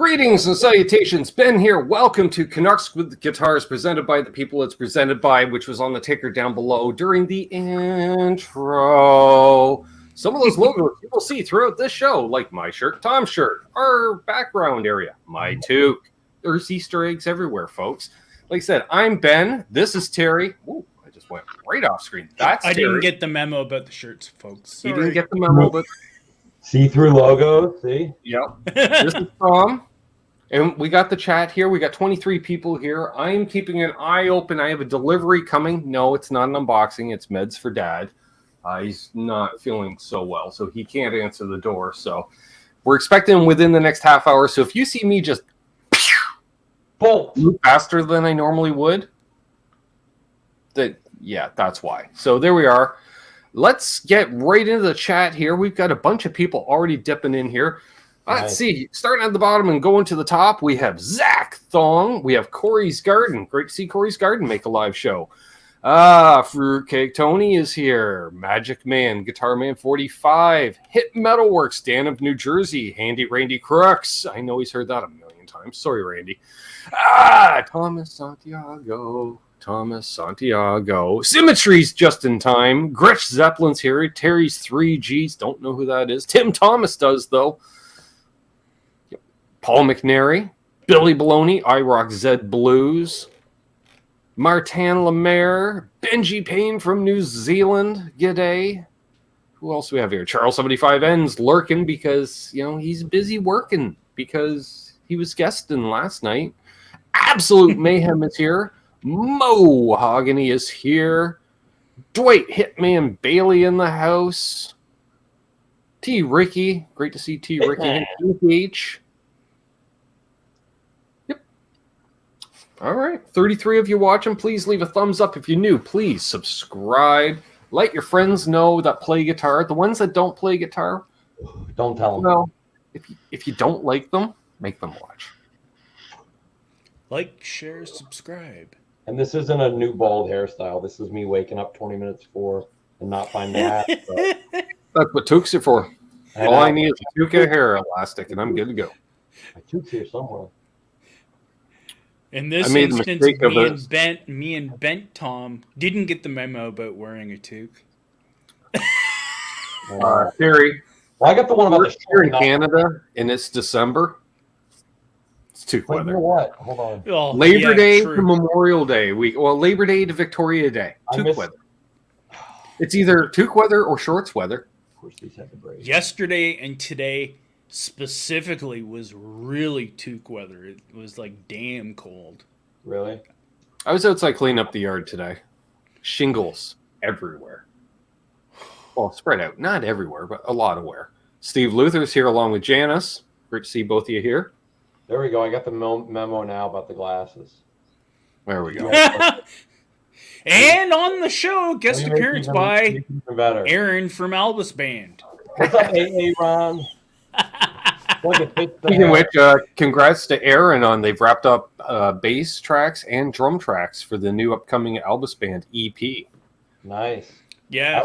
Greetings and salutations. Ben here. Welcome to Canucks with Guitars, presented by the people it's presented by, which was on the ticker down below during the intro. Some of those logos you will see throughout this show, like my shirt, Tom's shirt, our background area, my toque. There's Easter eggs everywhere, folks. Like I said, I'm Ben. This is Terry. Ooh, I just went right off screen. That's I Terry. didn't get the memo about the shirts, folks. Sorry. You didn't get the memo, but see-through logo, see? Yep. This is Tom. And we got the chat here. We got 23 people here. I am keeping an eye open. I have a delivery coming. No, it's not an unboxing. It's meds for Dad. He's not feeling so well, so he can't answer the door. So we're expecting him within the next half hour. So if you see me just bolt faster than I normally would, that's why. So there we are. Let's get right into the chat here. We've got a bunch of people already dipping in here. Let's see. Starting at the bottom and going to the top, we have Zach Thong. We have Corey's Garden. Great to see Corey's Garden make a live show. Fruitcake Tony is here. Magic Man, Guitar Man 45. Hit Metalworks, Dan of New Jersey. Handy Randy Crooks. I know he's heard that a million times. Sorry, Randy. Thomas Santiago. Symmetry's just in time. Gretch Zeppelin's here. Terry's 3Gs. Don't know who that is. Tim Thomas does, though. Paul McNary, Billy Baloney, iRock Zed Blues, Martin Lemaire, Benji Payne from New Zealand, g'day. Who else do we have here? Charles 75N's lurking because, he's busy working because he was guesting last night. Absolute Mayhem is here. Mohogany is here. Dwight Hitman Bailey in the house. T. Ricky, great to see T. Ricky. H. All right, 33 of you watching. Please leave a thumbs up if you're new. Please subscribe. Let your friends know that play guitar. The ones that don't play guitar, don't tell them. Well, if you don't like them, make them watch. Like, share, subscribe. And this isn't a new bald hairstyle. This is me waking up 20 minutes before and not finding the hat. So. That's what toques are for. All I need is a toque hair elastic, and I'm good to go. My toque's here somewhere. In this instance, me and Bent Tom didn't get the memo about wearing a toque. Terry, well, I got the one about here in Canada, and it's December. It's toque weather. You know what? Hold on. Oh, Labor Day to Memorial Day week. Well, Labor Day to Victoria Day. Toque weather. It's either toque weather or shorts weather. Of course, these have the break. Yesterday and today specifically was really toque weather. It was like damn cold. Really? I was outside cleaning up the yard today. Shingles everywhere. Well, spread out. Not everywhere, but a lot of where. Steve Luther's here along with Janice. Great to see both of you here. There we go. I got the memo now about the glasses. There we go. And on the show, guest appearance by Aaron from Albus Band. What's up, AA Ron? Speaking of which, congrats to Aaron on they've wrapped up bass tracks and drum tracks for the new upcoming Albus Band EP. Nice. Yeah.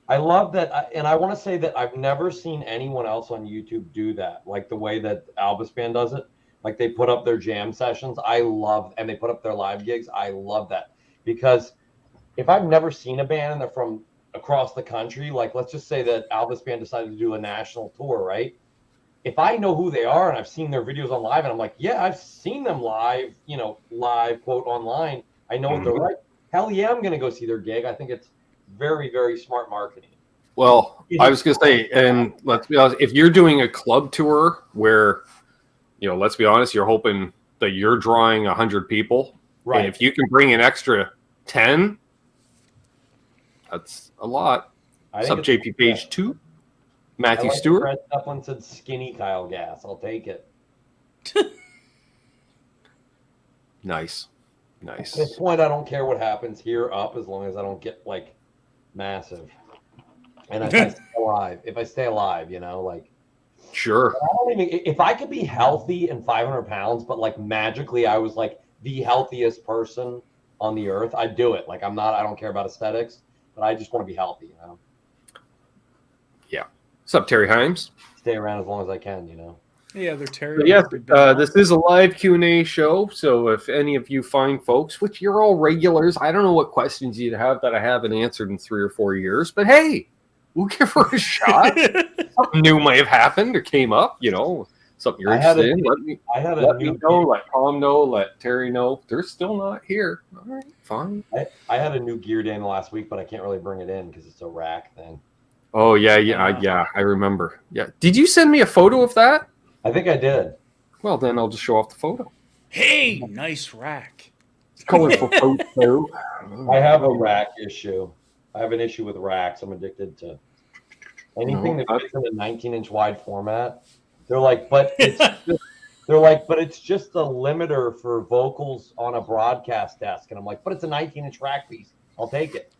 I love that, and I want to say that I've never seen anyone else on YouTube do that, like the way that Albus Band does it. Like they put up their jam sessions. And they put up their live gigs. I love that because if I've never seen a band and they're from across the country, like let's just say that Albus Band decided to do a national tour, right? If I know who they are and I've seen their videos on live and I'm like, yeah, I've seen them live, live quote online. I know what they're like. Hell yeah, I'm going to go see their gig. I think it's very, very smart marketing. Well, I was going to say, and let's be honest, if you're doing a club tour where, let's be honest, you're hoping that you're drawing 100 people. Right. And if you can bring an extra 10, that's a lot. Sub JP Page 2, Matthew Stewart. Fred Zeppelin said skinny Kyle Gass. I'll take it. Nice. At this point, I don't care what happens here up as long as I don't get like massive. And if I stay alive, Sure. If I could be healthy and 500 pounds, but like magically I was like the healthiest person on the earth, I'd do it. Like I don't care about aesthetics, but I just want to be healthy, Yeah. What's up, Terry Himes? Stay around as long as I can, Yeah, they're terrible. Yes, this is a live Q&A show, so if any of you fine folks, which you're all regulars, I don't know what questions you'd have that I haven't answered in 3 or 4 years, but hey, we'll give her a shot. Something new might have happened or came up, something you're interested in. Let me know, let Tom know, let Terry know. They're still not here. All right, fine. I had a new gear day in the last week, but I can't really bring it in because it's a rack thing. Oh, yeah, I remember. Yeah. Did you send me a photo of that? I think I did. Well, then I'll just show off the photo. Hey, nice rack. It's colorful photo. I have a rack issue. I have an issue with racks. I'm addicted to anything that fits in a 19-inch wide format. They're like, but it's just a limiter for vocals on a broadcast desk. And I'm like, but it's a 19-inch rack piece. I'll take it.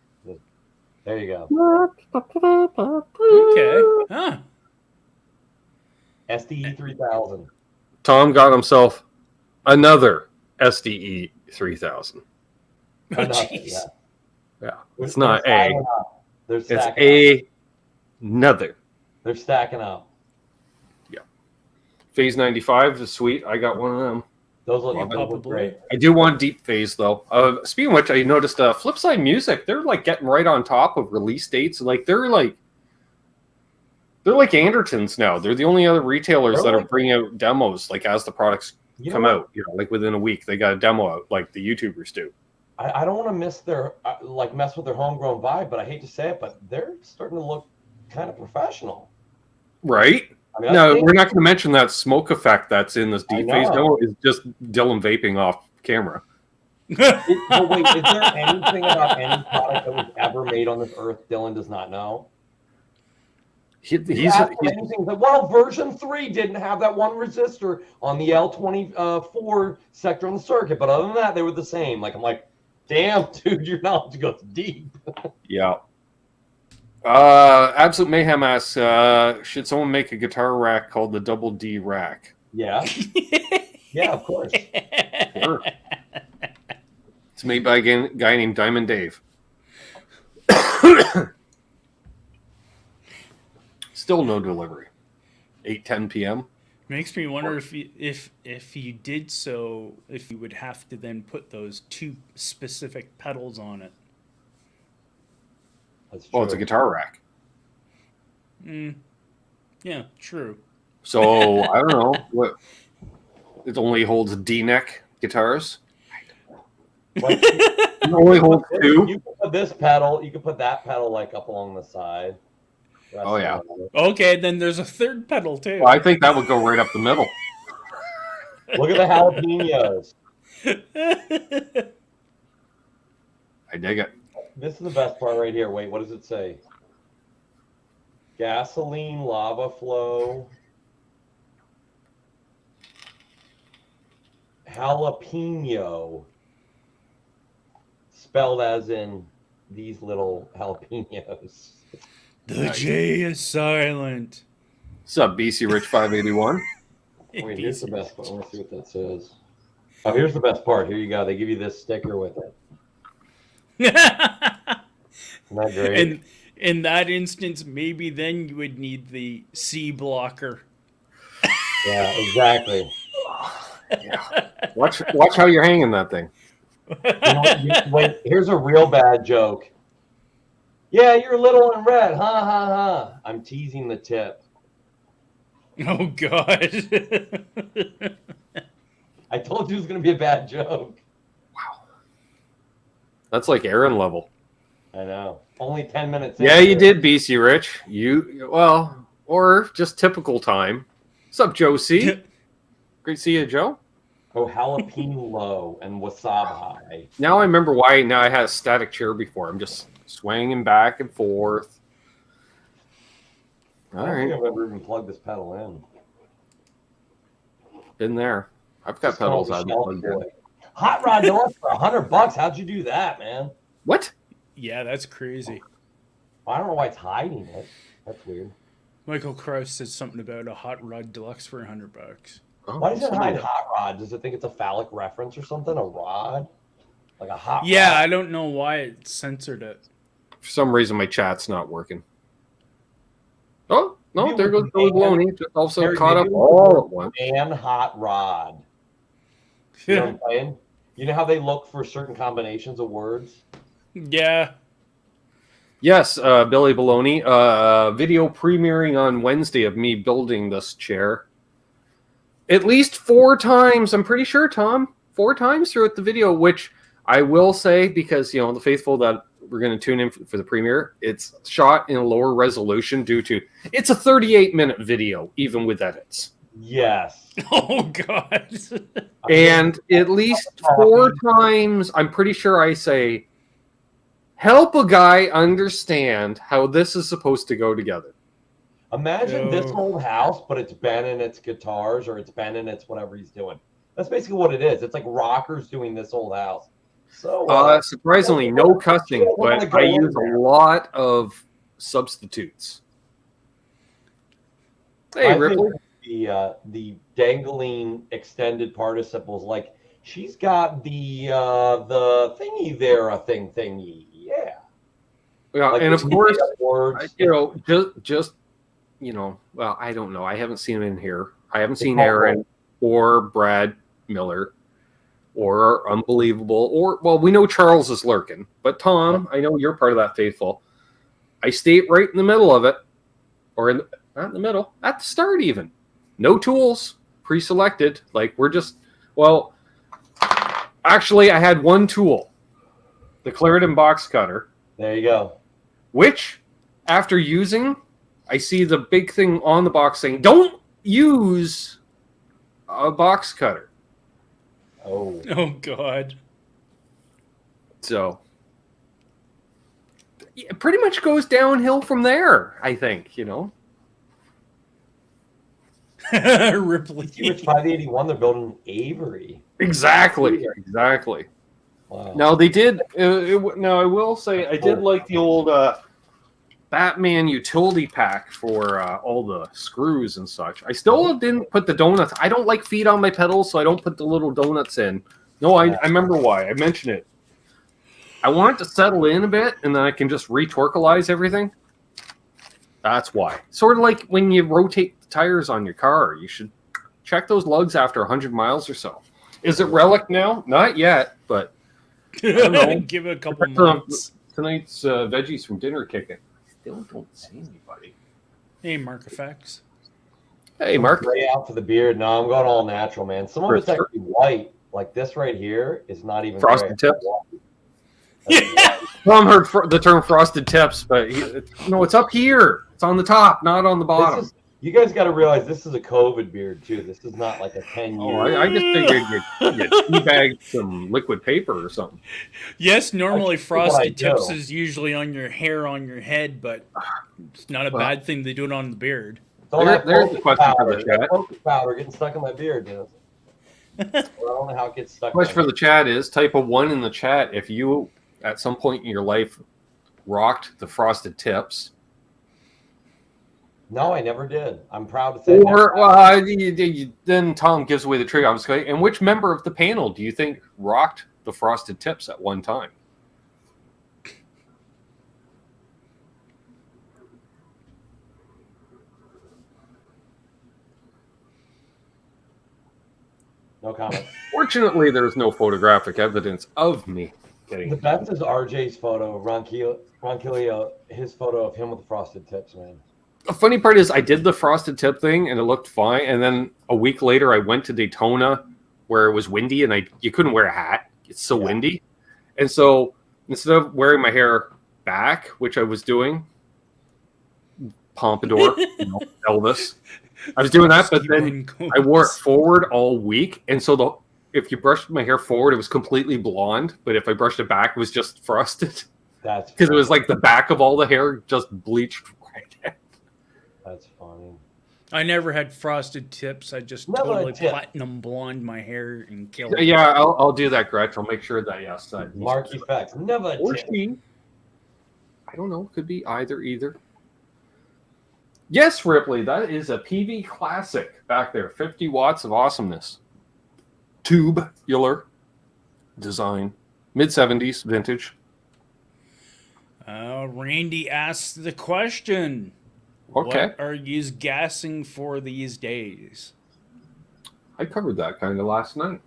There you go. Okay. Huh. SDE 3000. Tom got himself another SDE 3000. Oh, jeez. Yeah. It's not A. It's another. They're stacking up. Yeah. Phase 95 is sweet. I got one of them. Those look great. I do want deep phase though. Speaking of which, I noticed Flipside Music. They're like getting right on top of release dates. Like they're like Andertons now. They're the only other retailers that are bringing out demos like as the products come out. Like within a week, they got a demo out like the YouTubers do. I don't want to mess with their homegrown vibe, but I hate to say it, but they're starting to look kind of professional. Right? No, we're not going to mention that smoke effect that's in this deep phase. No, it's just Dylan vaping off camera. But wait, is there anything about any product that was ever made on this earth Dylan does not know? Well, version 3 didn't have that one resistor on the L24 sector on the circuit, but other than that, they were the same. Like I'm like, damn, dude, your knowledge goes deep. Yeah. Absolute Mayhem asks, should someone make a guitar rack called the Double D rack? Yeah. Yeah, of course. Sure. It's made by a guy named Diamond Dave. Still no delivery. 8:10 p.m. Makes me wonder if you did so, if you would have to then put those 2 specific pedals on it. Well, it's a guitar rack. Yeah, true. So I don't know what. It only holds D-neck guitars. It only holds 2. You can put this pedal. You can put that pedal like up along the side. Oh yeah. Okay, then there's a third pedal too. Well, I think that would go right up the middle. Look at the jalapenos. I dig it. This is the best part right here. Wait, what does it say? Gasoline lava flow. Jalapeno. Spelled as in these little jalapenos. The J is silent. What's up, BC Rich 581? Wait, here's the best part. Let's see what that says. Oh, here's the best part. Here you go. They give you this sticker with it. Isn't that great? And in that instance, maybe then you would need the C blocker. Yeah, exactly. Yeah. Watch how you're hanging that thing. Wait, here's a real bad joke. Yeah, you're little and red. Ha ha ha. I'm teasing the tip. Oh God. I told you it was going to be a bad joke. Wow. That's like Aaron level. I know. Only 10 minutes. Yeah, you did, BC Rich. Or just typical time. What's up, Joe C? Great to see you, Joe. Oh, jalapeno low and wasabi high. Now I remember why. Now I had a static chair before. I'm just swinging back and forth. I don't think I've ever even plugged this pedal in. Been there. I've got pedals I've plugged in. Hot Rod Deluxe for $100. How'd you do that, man? What? Yeah, that's crazy. I don't know why it's hiding it. That's weird. Michael Krause said something about a Hot Rod Deluxe for $100. Oh, why does it hide hot rod? Does it think it's a phallic reference or something? A rod? Like a hot Yeah, rod? I don't know why it censored it. For some reason, my chat's not working. Oh, No, there goes Billy Baloney. Just also Harry, caught up maybe all at once. And hot rod. You know what I'm saying? You know how they look for certain combinations of words? Yeah. Yes, Billy Baloney. Video premiering on Wednesday of me building this chair. At least 4 times, I'm pretty sure, Tom. 4 times throughout the video, which I will say, because, the faithful that we're going to tune in for the premiere, it's shot in a lower resolution due to, it's a 38-minute video, even with edits. Yes. Oh, God. And at least 4 times, I'm pretty sure I say, help a guy understand how this is supposed to go together. Imagine this old house, but it's Ben and its guitars, or it's Ben and it's whatever he's doing. That's basically what it is. It's like rockers doing this old house. So surprisingly, no cussing, but I use a lot of substitutes. Hey, Ripley. The dangling extended participles, like she's got the thingy there, a thingy, yeah. Yeah, like, and of course, words, just well, I don't know. I haven't seen him in here. I haven't seen Aaron or Brad Miller or Unbelievable or, well, we know Charles is lurking, but Tom, I know you're part of that faithful. I stayed right in the middle of it, or not in the middle, at the start even. No tools, pre-selected. Like, we're just, well, actually, I had one tool, the Clarendon box cutter. There you go. Which, after using, I see the big thing on the box saying, don't use a box cutter. Oh, God. So, it pretty much goes downhill from there, I think, Ripley. Which 581, they're building Avery. Exactly. Wow. Now, they did, now I will say, I did like the old Batman utility pack for all the screws and such. I still didn't put the donuts. I don't like feet on my pedals, so I don't put the little donuts in. No, I remember why. I mentioned it. I want it to settle in a bit, and then I can just retorqualize everything. That's why. Sort of like when you rotate the tires on your car. You should check those lugs after 100 miles or so. Is it relic now? Not yet, but I don't know. Give it a couple months. Tonight's veggies from dinner kicking. Still don't see anybody. Hey, Mark Effects. Hey, Mark. Gray out for the beard. No, I'm going all natural, man. Some of it's actually white. Like this right here is not even frosted gray. tips. Tom heard the term frosted tips, but it's up here. It's on the top, not on the bottom. You guys got to realize this is a COVID beard too. This is not like a 10-year. Oh, I just figured you teabagged some liquid paper or something. Yes, normally frosted tips is usually on your hair on your head, but it's not a bad thing to do it on the beard. There's the question for the chat. Focus powder getting stuck in my beard, dude. I don't know how it gets stuck. Question for the chat is, type a 1 in the chat if you, at some point in your life, rocked the frosted tips. No, I never did. I'm proud to say. Then Tom gives away the trick. I'm just going, and which member of the panel do you think rocked the frosted tips at one time? No comment. Fortunately, there's no photographic evidence of me getting the best is RJ's photo of Ron Kilio, his photo of him with the frosted tips, man. The funny part is I did the frosted tip thing and it looked fine. And then a week later, I went to Daytona where it was windy and you couldn't wear a hat. It's so windy. And so instead of wearing my hair back, which I was doing, pompadour, Elvis, I was doing that, but then I wore it forward all week. And so if you brushed my hair forward, it was completely blonde. But if I brushed it back, it was just frosted. That's because it was like the back of all the hair just bleached right. That's funny. I never had frosted tips. I just totally platinum blonde my hair and killed it. Yeah, I'll do that, Gretch. I'll make sure that, yes. Mark Effects. Never or she. I don't know. Could be either. Yes, Ripley. That is a PV classic back there. 50 watts of awesomeness. Tubular design. Mid-70s vintage. Randy asks the question. Okay. What are you gassing for these days? I covered that kind of last night.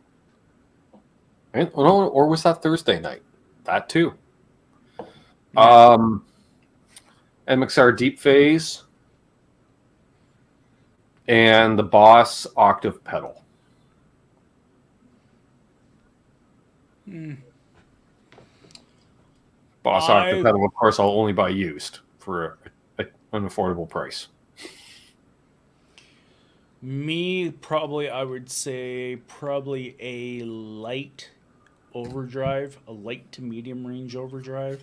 And, or was that Thursday night? That too. Yeah. MXR Deep Phase and the Boss Octave Pedal. Boss Octave Pedal, of course, I'll only buy used for an affordable price. Me, probably, I would say probably a light overdrive, a light to medium range overdrive.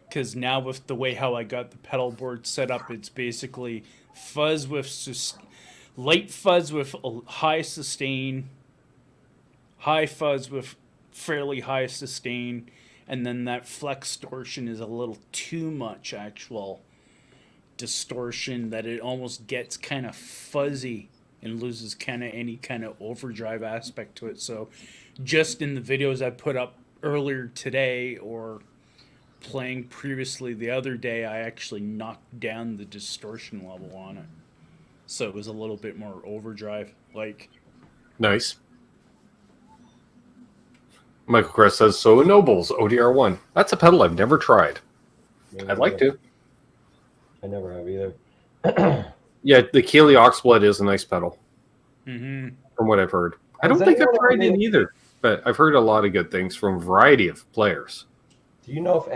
Because now with the way how I got the pedal board set up, it's basically fuzz with light fuzz with a high sustain, high fuzz with fairly high sustain, and then that flex distortion is a little too much actual distortion that it almost gets kind of fuzzy and loses kind of any kind of overdrive aspect to it. So just in the videos I put up earlier today or playing previously the other day, I actually knocked down the distortion level on it. So it was a little bit more overdrive like. Nice. Michael Crest says, so Nobles ODR1. That's a pedal I've never tried. I'd like to. I never have either. Yeah, the Keeley Oxblood is a nice pedal. Mm-hmm. From what I've heard. I don't think I've tried it either, but I've heard a lot of good things from a variety of players. Do you know if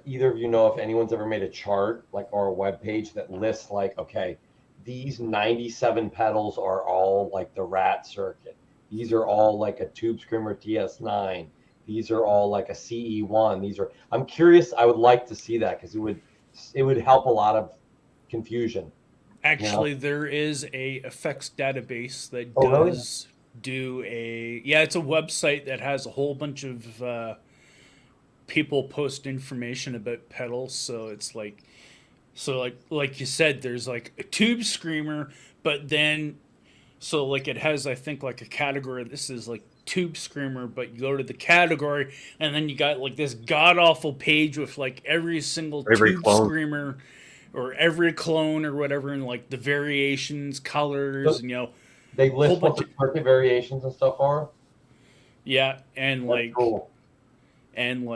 either of you know if anyone's ever made a chart or a web page that lists okay, these 97 pedals are all like the Rat circuit. These are all like a Tube Screamer TS9. These are all like a CE1. I'm curious. I would like to see that because it would help a lot of confusion. Actually, there is a effects database that does do it's a website that has a whole bunch of people post information about pedals. So it's like you said, there's like a Tube Screamer, but then it has, I think, like a category. This is like Tube Screamer, but you go to the category and then you got like this god awful page with like every single Tube Screamer or every clone or whatever, and like the variations, colors, and they list what the circuit variations and stuff are. Yeah, and that's cool. And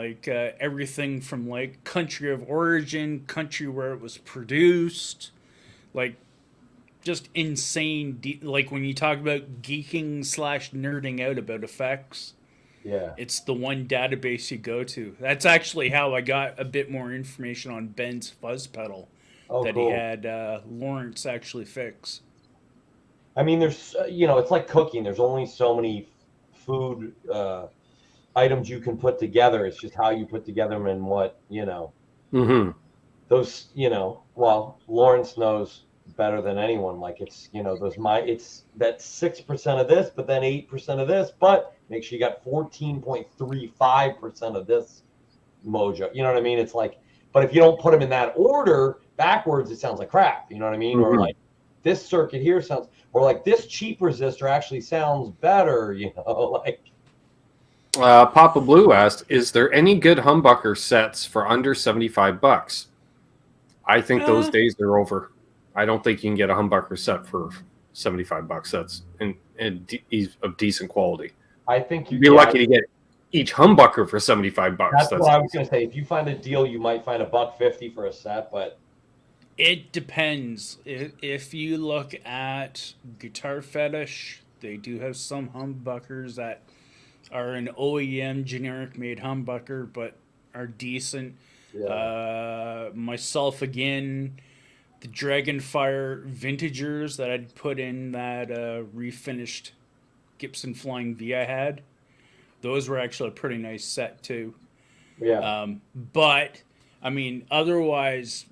everything from like country of origin, country where it was produced, like just insane. Like when you talk about geeking / nerding out about effects, yeah, it's the one database you go to. That's actually how I got a bit more information on Ben's fuzz pedal. That cool. He had Lawrence actually fix. I mean, there's it's like cooking. There's only so many food items you can put together. It's just how you put together them and what Mm-hmm. Those well, Lawrence knows better than anyone. Like it's it's that 6% of this, but then 8% of this, but make sure you got 14.35% of this mojo. You know what I mean? It's like, but if you don't put them in that order backwards, it sounds like crap. You know what I mean? Mm-hmm. Or like this circuit here sounds, or like this cheap resistor actually sounds better. Like. Papa Blue asked, "Is there any good humbucker sets for under $75?" I think those days are over. I don't think you can get a humbucker set for $75. That's of decent quality. I think you'd be lucky to get each humbucker for $75. That's what I was going to say. If you find a deal, you might find $150 for a set, but it depends. If you look at Guitar Fetish, they do have some humbuckers that are an OEM generic made humbucker, but are decent. Yeah. Myself again, the Dragonfire Vintagers that I'd put in that refinished Gibson Flying V I had. Those were actually a pretty nice set too. Yeah. But I mean, otherwise.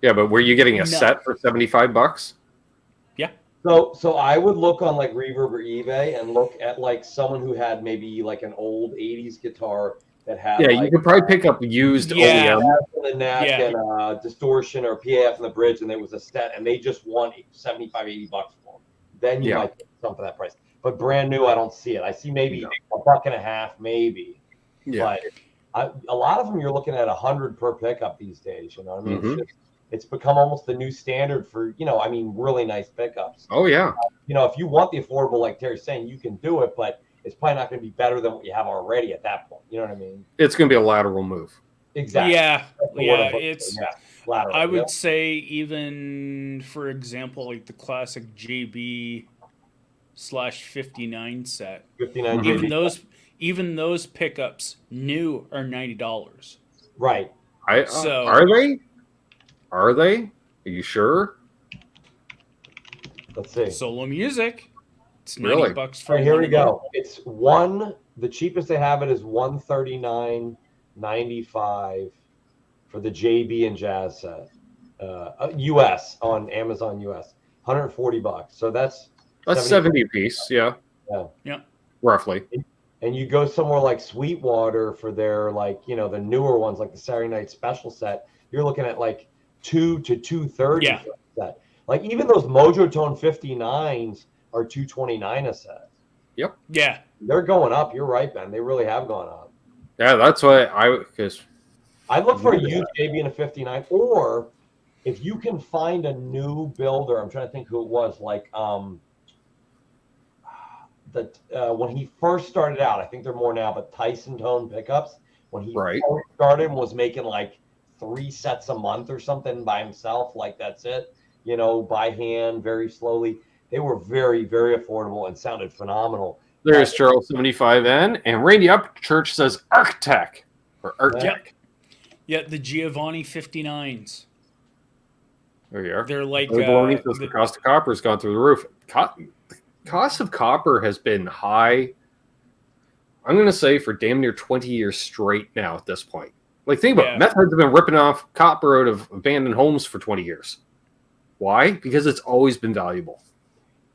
Yeah, but were you getting a set for $75? Yeah. So I would look on like Reverb or eBay and look at like someone who had maybe like an old 80s guitar that had. Yeah, you could probably pick up used OEM in the neck and distortion or PAF in the bridge, and there was a set, and they just want $75, $80 for them. Then you might get some for that price. But brand new, I don't see it. I see maybe $1.50, maybe. Yeah. But a lot of them, you're looking at $100 per pickup these days. You know what I mean? Mm-hmm. It's become almost the new standard for, I mean, really nice pickups. Oh yeah. If you want the affordable, like Terry's saying, you can do it, but it's probably not going to be better than what you have already at that point. You know what I mean? It's going to be a lateral move. Exactly. Yeah, lateral. I would say even, for example, like the classic JB/59 set. 59 Even those pickups new are $90. Right. So are they? Are they? Are you sure? Let's see. Solo music. It's $90 Really? for here we go. It's the cheapest they have it is $139.95 for the JB and Jazz set. US on Amazon US. $140. So that's 70 piece, yeah. Yeah. Roughly. And you go somewhere like Sweetwater for their the newer ones like the Saturday Night Special set, you're looking at like $200 to $230 Yeah. for a set. Like even those Mojo Tone 59s are $229 a set. Yep. Yeah. They're going up. You're right, Ben. They really have gone up. Yeah, that's why I look for a used JB and a 59, or if you can find a new builder, I'm trying to think who it was, like when he first started out, I think they're more now, but Tyson Tone pickups, when he first started, was making like 3 sets a month or something by himself, like that's it, by hand, very slowly. They were very, very affordable and sounded phenomenal. There's Charles 75N, and Randy Upchurch says Arctech or Arctech. Yeah, the Giovanni 59s. There you are. They're like the cost of copper has gone through the roof. Cost of copper has been high, I'm going to say, for damn near 20 years straight now at this point. Like, think about it. Meth heads have been ripping off copper out of abandoned homes for 20 years. Why? Because it's always been valuable.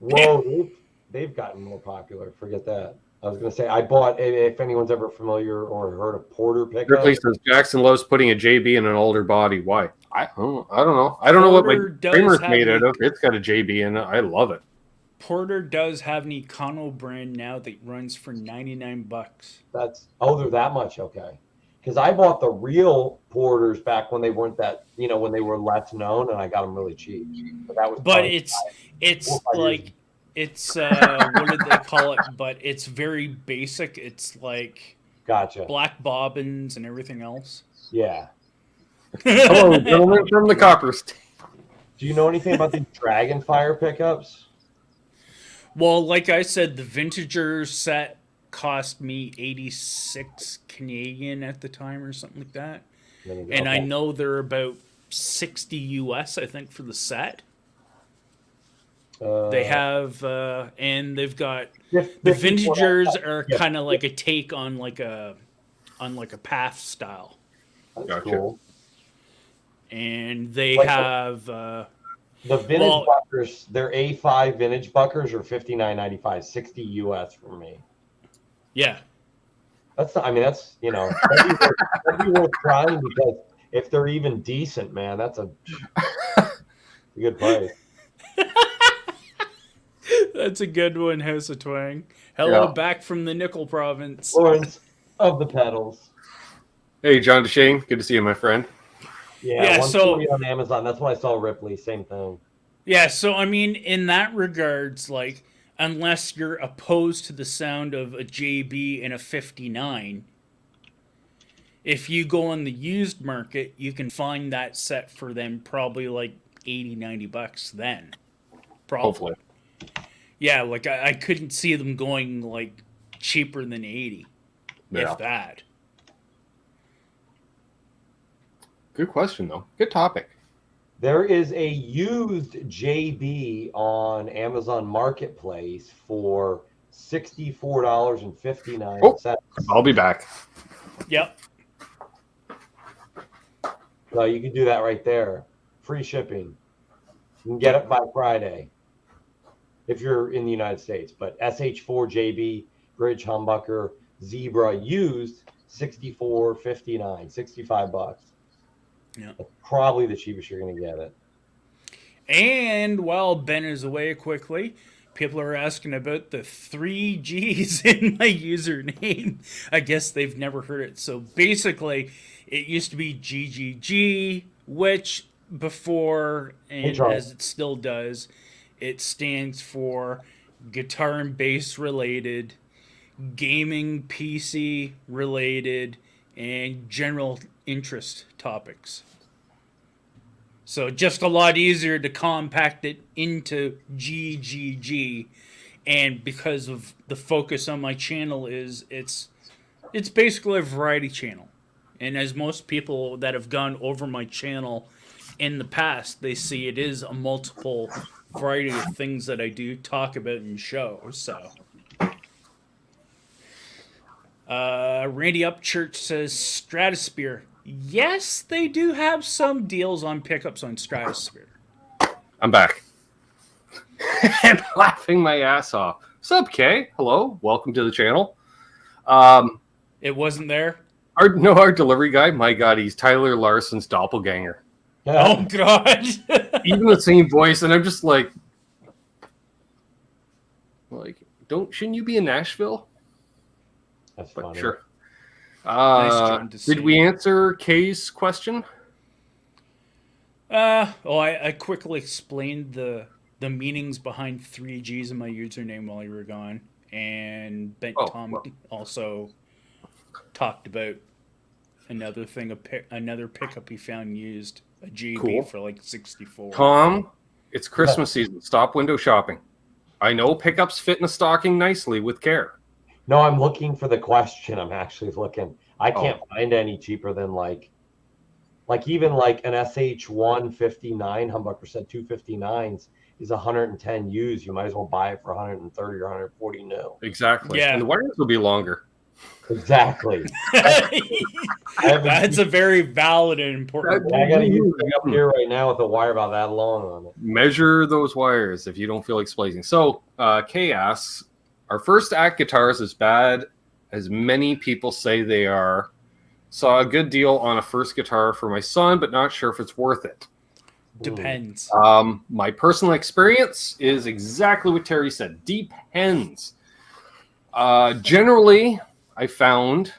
Whoa, they've gotten more popular. Forget that. I was going to say, I bought, if anyone's ever familiar or heard of Porter pickup. Ripley says Jackson loves putting a JB in an older body. Why? I don't know. I don't know what my Kramer's made out of. It's got a JB in it. I love it. Porter does have an Econo brand now that runs for $99. They're that much? Okay. Because I bought the real Porters back when they weren't that, when they were less known, and I got them really cheap. But it's like, it's what did they call it? But it's very basic. It's like gotcha black bobbins and everything else. Yeah. Hello, gentlemen from the Copper State. Do you know anything about these Dragonfire pickups? Well, like I said, the Vintager set cost me 86 Canadian at the time or something like that. And I know they're about 60 US, I think, for the set. They have, and they've got the Vintagers are kind of like a take on like a Path style. That's cool. And they have the vintage buckers. Their A5 vintage buckers are $59.95, 60 US for me. Yeah, that's that'd be worth trying, because if they're even decent, man, that's a good price. That's a good one, House of Twang. Hello, back from the Nickel Province. Lawrence of the Pedals. Hey, John DeShane. Good to see you, my friend. Yeah, so on Amazon. That's what I saw Ripley. Same thing. Yeah, so I mean, in that regards, like, unless you're opposed to the sound of a JB and a 59, if you go on the used market, you can find that set for them probably like $80-$90 then. Probably. Hopefully. Yeah, like I couldn't see them going like cheaper than 80, if that. Good question, though. Good topic. There is a used JB on Amazon Marketplace for $64.59. I'll be back. Yep. So you can do that right there. Free shipping. You can get it by Friday if you're in the United States. But SH4 JB, Bridge Humbucker, Zebra used $64.59, $65. Yeah. That's probably the cheapest you're going to get it. And while Ben is away quickly, people are asking about the 3 G's in my username. I guess they've never heard it. So basically, it used to be GGG, which before, and Charles. as it still does, it stands for guitar and bass related, gaming PC related, and general interest topics. So just a lot easier to compact it into GGG, and because of the focus on my channel is it's basically a variety channel. And as most people that have gone over my channel in the past, they see it is a multiple variety of things that I do talk about in shows. So Randy Upchurch says Stratosphere. Yes, they do have some deals on pickups on Stratosphere. I'm back. And laughing my ass off. Sup, Kay? Hello. Welcome to the channel. It wasn't there? Our delivery guy, my God, he's Tyler Larson's doppelganger. Oh, God. Even the same voice, and I'm just like, shouldn't you be in Nashville? That's But funny. sure. Nice John to see. Did we answer Kay's question? I quickly explained the meanings behind 3Gs in my username while you were gone, and Tom also talked about another thing, another pickup he found used, a GB for like 64. Tom, it's Christmas season. Stop window shopping. I know pickups fit in a stocking nicely with care. No, I'm looking for the question. I'm actually looking. I can't find any cheaper than even like an SH1 59 humbucker percent 259s is 110 used. You might as well buy it for 130 or 140 new. Exactly. Yeah. And the wires will be longer. Exactly. That's a very valid and important point. I got to use it up here right now with a wire about that long on it. Measure those wires if you don't feel like splicing. So, Kay asks, are first act guitars as bad as many people say they are? Saw a good deal on a first guitar for my son, but not sure if it's worth it. Depends. My personal experience is exactly what Terry said. Depends. Generally, I found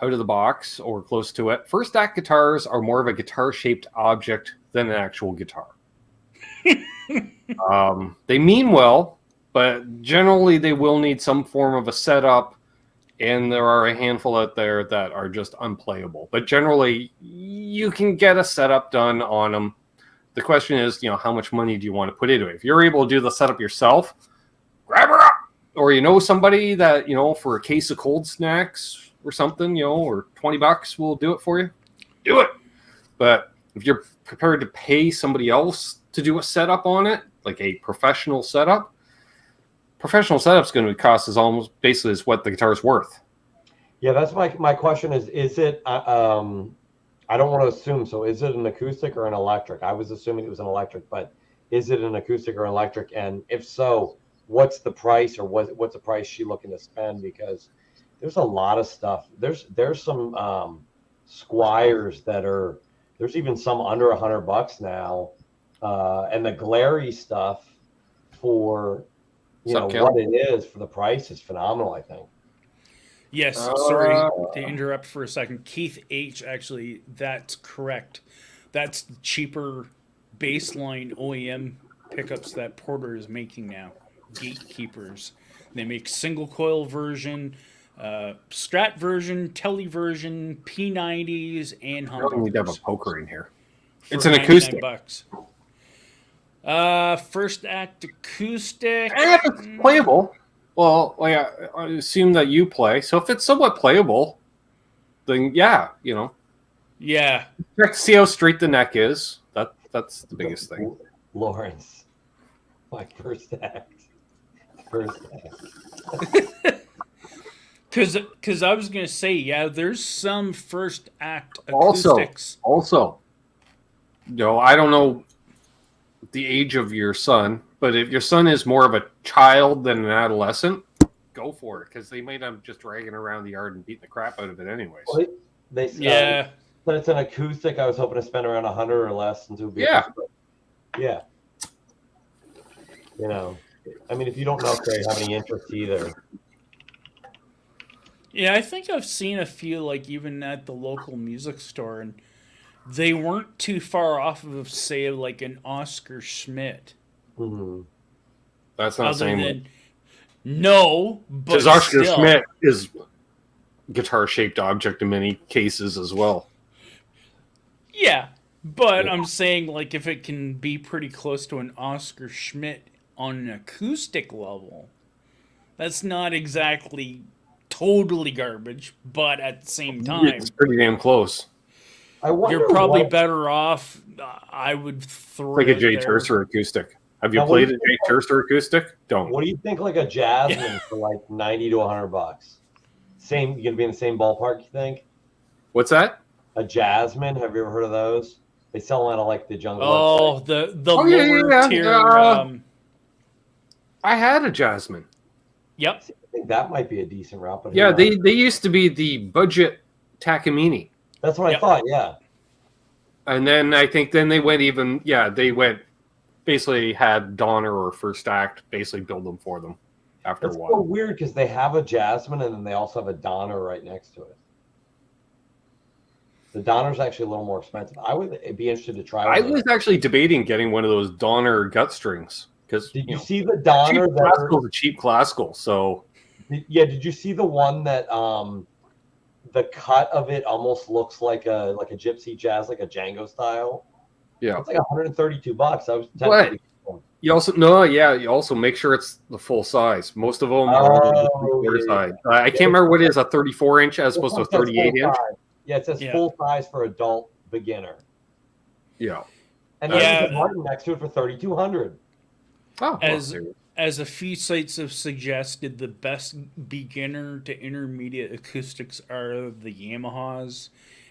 out of the box or close to it, first act guitars are more of a guitar-shaped object than an actual guitar. They mean well, but generally they will need some form of a setup, and there are a handful out there that are just unplayable. But generally, you can get a setup done on them. The question is, how much money do you want to put into it? If you're able to do the setup yourself, grab her up. Or somebody that, for a case of cold snacks or something, or $20 will do it for you. Do it. But if you're prepared to pay somebody else to do a setup on it, like a professional setup's going to cost as almost basically as what the guitar's worth. Yeah, that's my question is it, I don't want to assume, so is it an acoustic or an electric? I was assuming it was an electric, but is it an acoustic or electric? And if so, what's the price, or what's the price she looking to spend? Because there's a lot of stuff. There's some Squires there's even some under $100 now. And the glary stuff for what it is for the price is phenomenal, I think. Yes, sorry to interrupt for a second. Keith H, actually, that's correct. That's the cheaper baseline OEM pickups that Porter is making now. Gatekeepers. They make single coil version, Strat version, Tele version, P90s, and humbuckers. You need to have a poker in here. It's an acoustic. $99. First act acoustic. It's playable. Well, I assume that you play. So if it's somewhat playable, then yeah. Yeah. Check to see how straight the neck is. That's the biggest thing. Lawrence, my first act. Because I was going to say, there's some first act acoustics. Also, I don't know the age of your son, but if your son is more of a child than an adolescent, go for it, because they might have just dragging around the yard and beating the crap out of it anyways. Well, but it's an acoustic. I was hoping to spend around 100 or less until yeah. I mean, if you don't know if they have any interest either. Yeah, I think I've seen a few, like even at the local music store, and they weren't too far off of, say, like an Oscar Schmidt. Mm-hmm. That's not Other saying than no, but because Oscar still, Schmidt is guitar-shaped object in many cases as well. yeah. But I'm saying, like, if it can be pretty close to an Oscar Schmidt on an acoustic level, that's not exactly totally garbage, but at the same time, It's pretty damn close. I wonder you're probably what, better off. I would throw It's like a out Jay there. Tercer acoustic. Have you Now, played what a do you Jay Tercer acoustic? Don't. what do you think like a Jasmine for like 90 to 100 bucks? Same, you gonna be in the same ballpark, you think? What's that? A Jasmine, have you ever heard of those? They sell them out of like the jungle. Oh, website. the Oh, yeah, lower yeah, tier. yeah. I had a Jasmine. Yep. I think that might be a decent route. But who Yeah, knows? they used to be the budget Takamine. That's what I Yep. thought. Yeah, And then I think then they went even, they went basically had Donner or First Act basically build them for them after it's a so while. weird because they have a Jasmine and then they also have a Donner right next to it. The Donner's actually a little more expensive. I would be interested to try I one. was actually debating getting one of those Donner gut strings because Did you see the Donner cheap that? classical is a cheap classical, so Did you see the one that the cut of it almost looks like a gypsy jazz, like a Django style? yeah. It's like $132. I was tempted What? to get one. You also make sure it's the full size. Most of them are Oh, quarter yeah. size. I can't remember what it is, a 34 inch as opposed to a It says 38 full inch. size. Yeah, it says Yeah. full size for adult beginner. Yeah. And Yeah. there's a Martin next to it for $3,200. Oh, As a few sites have suggested, the best beginner to intermediate acoustics are the Yamahas,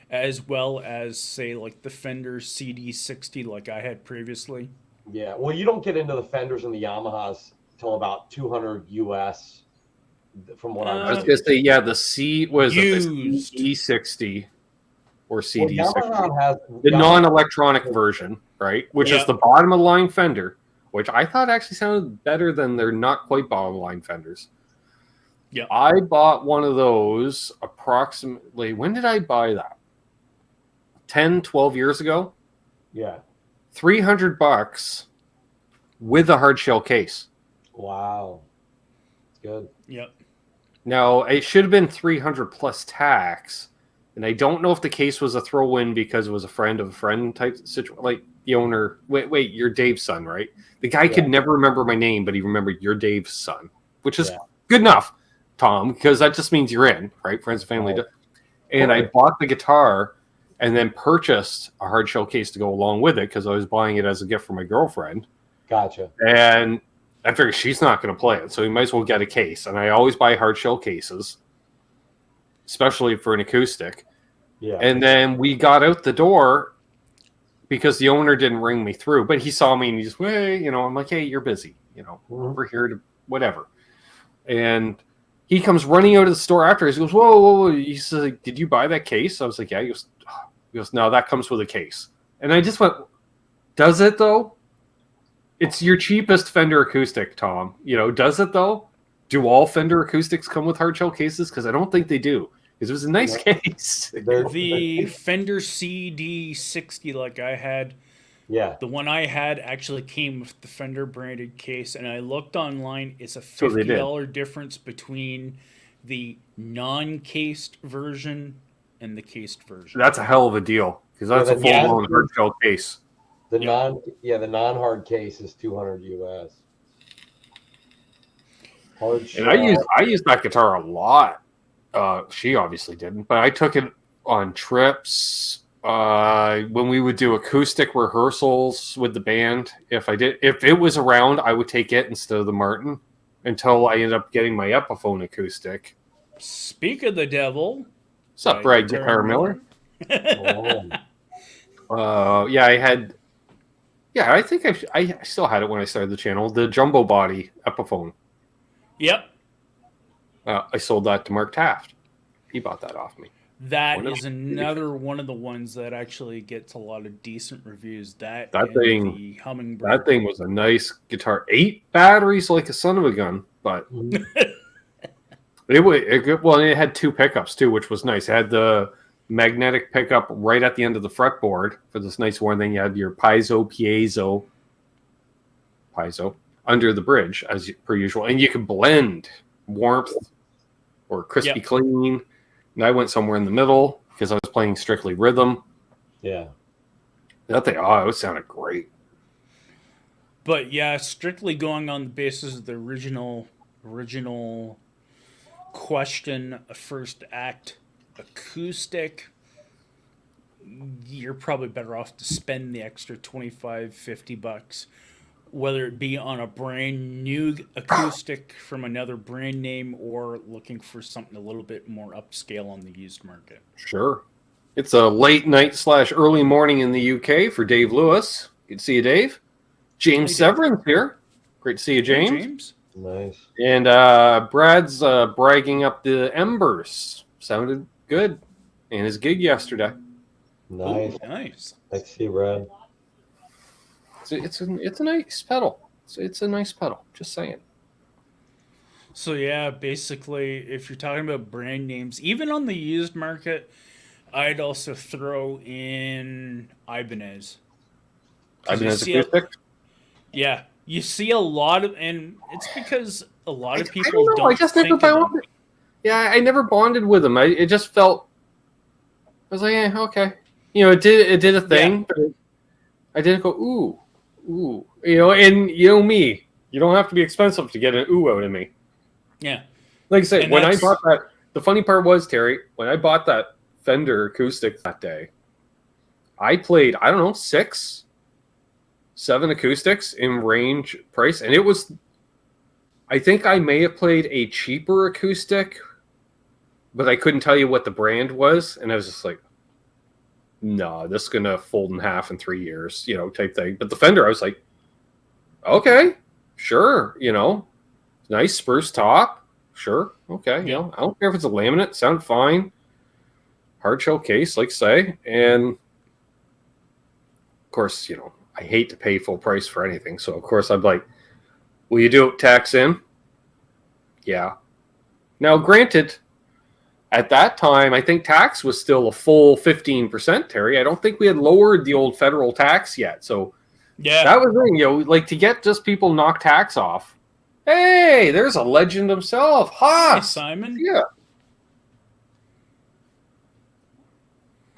as well as, say, like the Fender CD60 like I had previously. Yeah, well, you don't get into the Fenders and the Yamahas till about 200 US from what I I'm was seeing. gonna say, the C was Used. the CD60 or Well, CD60, Yamaha has the Yamaha- non-electronic version, right? Which is Yeah. the bottom of the line Fender, which I thought actually sounded better than their not quite bottom line Fenders. Yeah. I bought one of those approximately. When did I buy that? 10, 12 years ago. Yeah. $300 with a hard shell case. Wow. It's good. Yep. Now, it should have been 300 plus tax, and I don't know if the case was a throw-in because it was a friend of a friend type situation. Like the owner, wait, you're Dave's son, right? The guy could never remember my name, but he remembered you're Dave's son, which is good enough, Tom, because that just means you're in, right? Friends and family. Right. And I bought the guitar and then purchased a hard shell case to go along with it because I was buying it as a gift for my girlfriend. Gotcha. And I figured she's not going to play it, so we might as well get a case. And I always buy hard shell cases, especially for an acoustic. Yeah. And then we got out the door because the owner didn't ring me through, but he saw me and he just, I'm like, hey, you're busy, we're here to whatever. And he comes running out of the store after. He goes, whoa. He says, did you buy that case? I was like, yeah. He goes, no, that comes with a case. And I just went, does it though? It's your cheapest Fender acoustic, Tom. Does it though? Do all Fender acoustics come with hard shell cases? Because I don't think they do. Because it was a nice case. The Fender CD60 like I had, Yeah. the one I had actually came with the Fender branded case, and I looked online. It's a So they did. $50 difference between the non-cased version and the cased version. That's a hell of a deal because that's a Yeah. full-blown hard shell case. The non-hard case is 200 US. Hard And shell. I used that guitar a lot. She obviously didn't, but I took it on trips when we would do acoustic rehearsals with the band. If it was around, I would take it instead of the Martin until I ended up getting my Epiphone acoustic. Speak of the devil. What's up, Brad Guitar Miller? I had. Yeah, I think I still had it when I started the channel. The jumbo body Epiphone. Yep. I sold that to Mark Taft. He bought that off me. That is another one of the ones that actually gets a lot of decent reviews. That thing- the Hummingbird. That thing was a nice guitar. 8 batteries like a son of a gun, but it had 2 pickups too, which was nice. It had the magnetic pickup right at the end of the fretboard for this nice one. Then you had your piezo under the bridge as per usual, and you could blend warmth or crispy clean. And I went somewhere in the middle because I was playing strictly rhythm. Yeah. That thing, it sounded great. But yeah, strictly going on the basis of the original question, first act acoustic, you're probably better off to spend the extra $25-$50, whether it be on a brand new acoustic from another brand name or looking for something a little bit more upscale on the used market. Sure. It's a late night / early morning in the UK for Dave Lewis. Good to see you, Dave. James Severin's here. Great to see you, James. Hey, James. Nice. And Brad's bragging up the Embers. Sounded good. And his gig yesterday. Nice. Ooh, nice. I see, Brad. It's a nice pedal. It's a nice pedal. Just saying. So yeah, basically, if you're talking about brand names, even on the used market, I'd also throw in Ibanez. Ibanez acoustic? Yeah, you see a lot of, and it's because a lot of people I don't know. I just never bonded. Yeah, I never bonded with them. It just felt. I was like, yeah, okay. It did a thing, but I didn't go ooh. And me, you don't have to be expensive to get an ooh out of me. Yeah. Like I said, when I bought that, the funny part was, Terry, when I bought that Fender acoustic that day, I played, 6, 7 acoustics in range price. And it was, I think I may have played a cheaper acoustic, but I couldn't tell you what the brand was. And I was just like, no, this is going to fold in half in 3 years, type thing. But the Fender, I was like, okay, sure, nice spruce top. Sure, okay, I don't care if it's a laminate, sound fine. Hard shell case, like say. And of course, I hate to pay full price for anything. So of course I'm like, will you do it tax in? Yeah. Now granted, at that time, I think tax was still a full 15%, Terry. I don't think we had lowered the old federal tax yet. So that was the thing, like to get just people knock tax off. Hey, there's a legend himself. Haas. Hey, Simon. Yeah.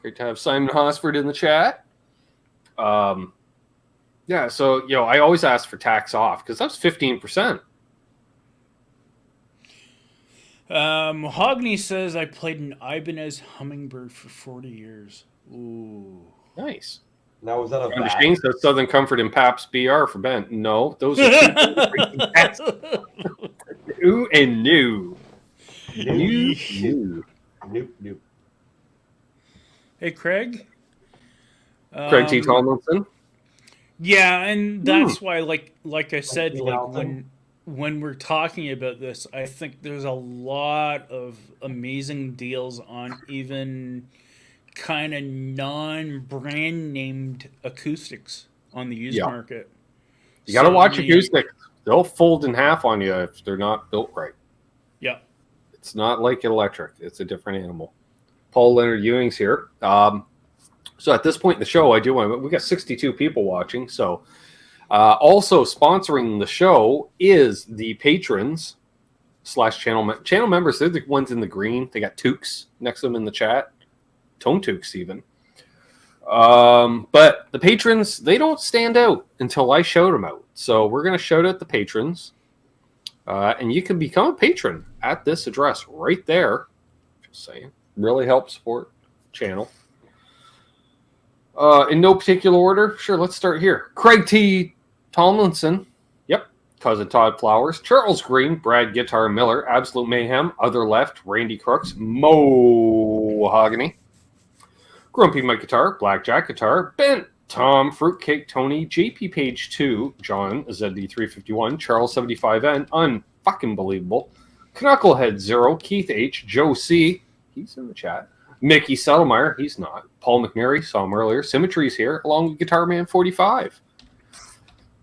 Great to have Simon Hosford in the chat. Yeah, so, I always ask for tax off because that's 15%. Hogney says I played an Ibanez Hummingbird for 40 years. Ooh. Nice. Now, was that a back? Shane says Southern Comfort and Pabst BR for Ben. No, those are ooh and new. New. Nope. Hey, Craig. Craig T. Tomlinson. Yeah, and that's why, like I said, when we're talking about this, I think there's a lot of amazing deals on even kind of non-brand named acoustics on the used market. You got to watch acoustics. They'll fold in half on you if they're not built right. Yeah. It's not like electric. It's a different animal. Paul Leonard Ewing's here. So at this point in the show, we got 62 people watching. So also sponsoring the show is the patrons / channel members. They're the ones in the green. They got toques next to them in the chat. Tone toques even. But the patrons, they don't stand out until I shout them out. So we're going to shout out the patrons. And you can become a patron at this address right there. Just saying. Really help support the channel. In no particular order. Sure, let's start here. Craig T. Tomlinson. Yep. Cousin Todd Flowers. Charles Green. Brad Guitar Miller. Absolute Mayhem. Other Left. Randy Crooks. Mohogany. Grumpy Mike Guitar. Blackjack Guitar. Bent. Tom. Fruitcake Tony. JP Page 2. John. ZD351. Charles 75N. Unfucking believable. Knucklehead 0. Keith H. Joe C. He's in the chat. Mickey Settlemeyer, he's not. Paul McNary, saw him earlier. Symmetry's here, along with Guitar Man 45.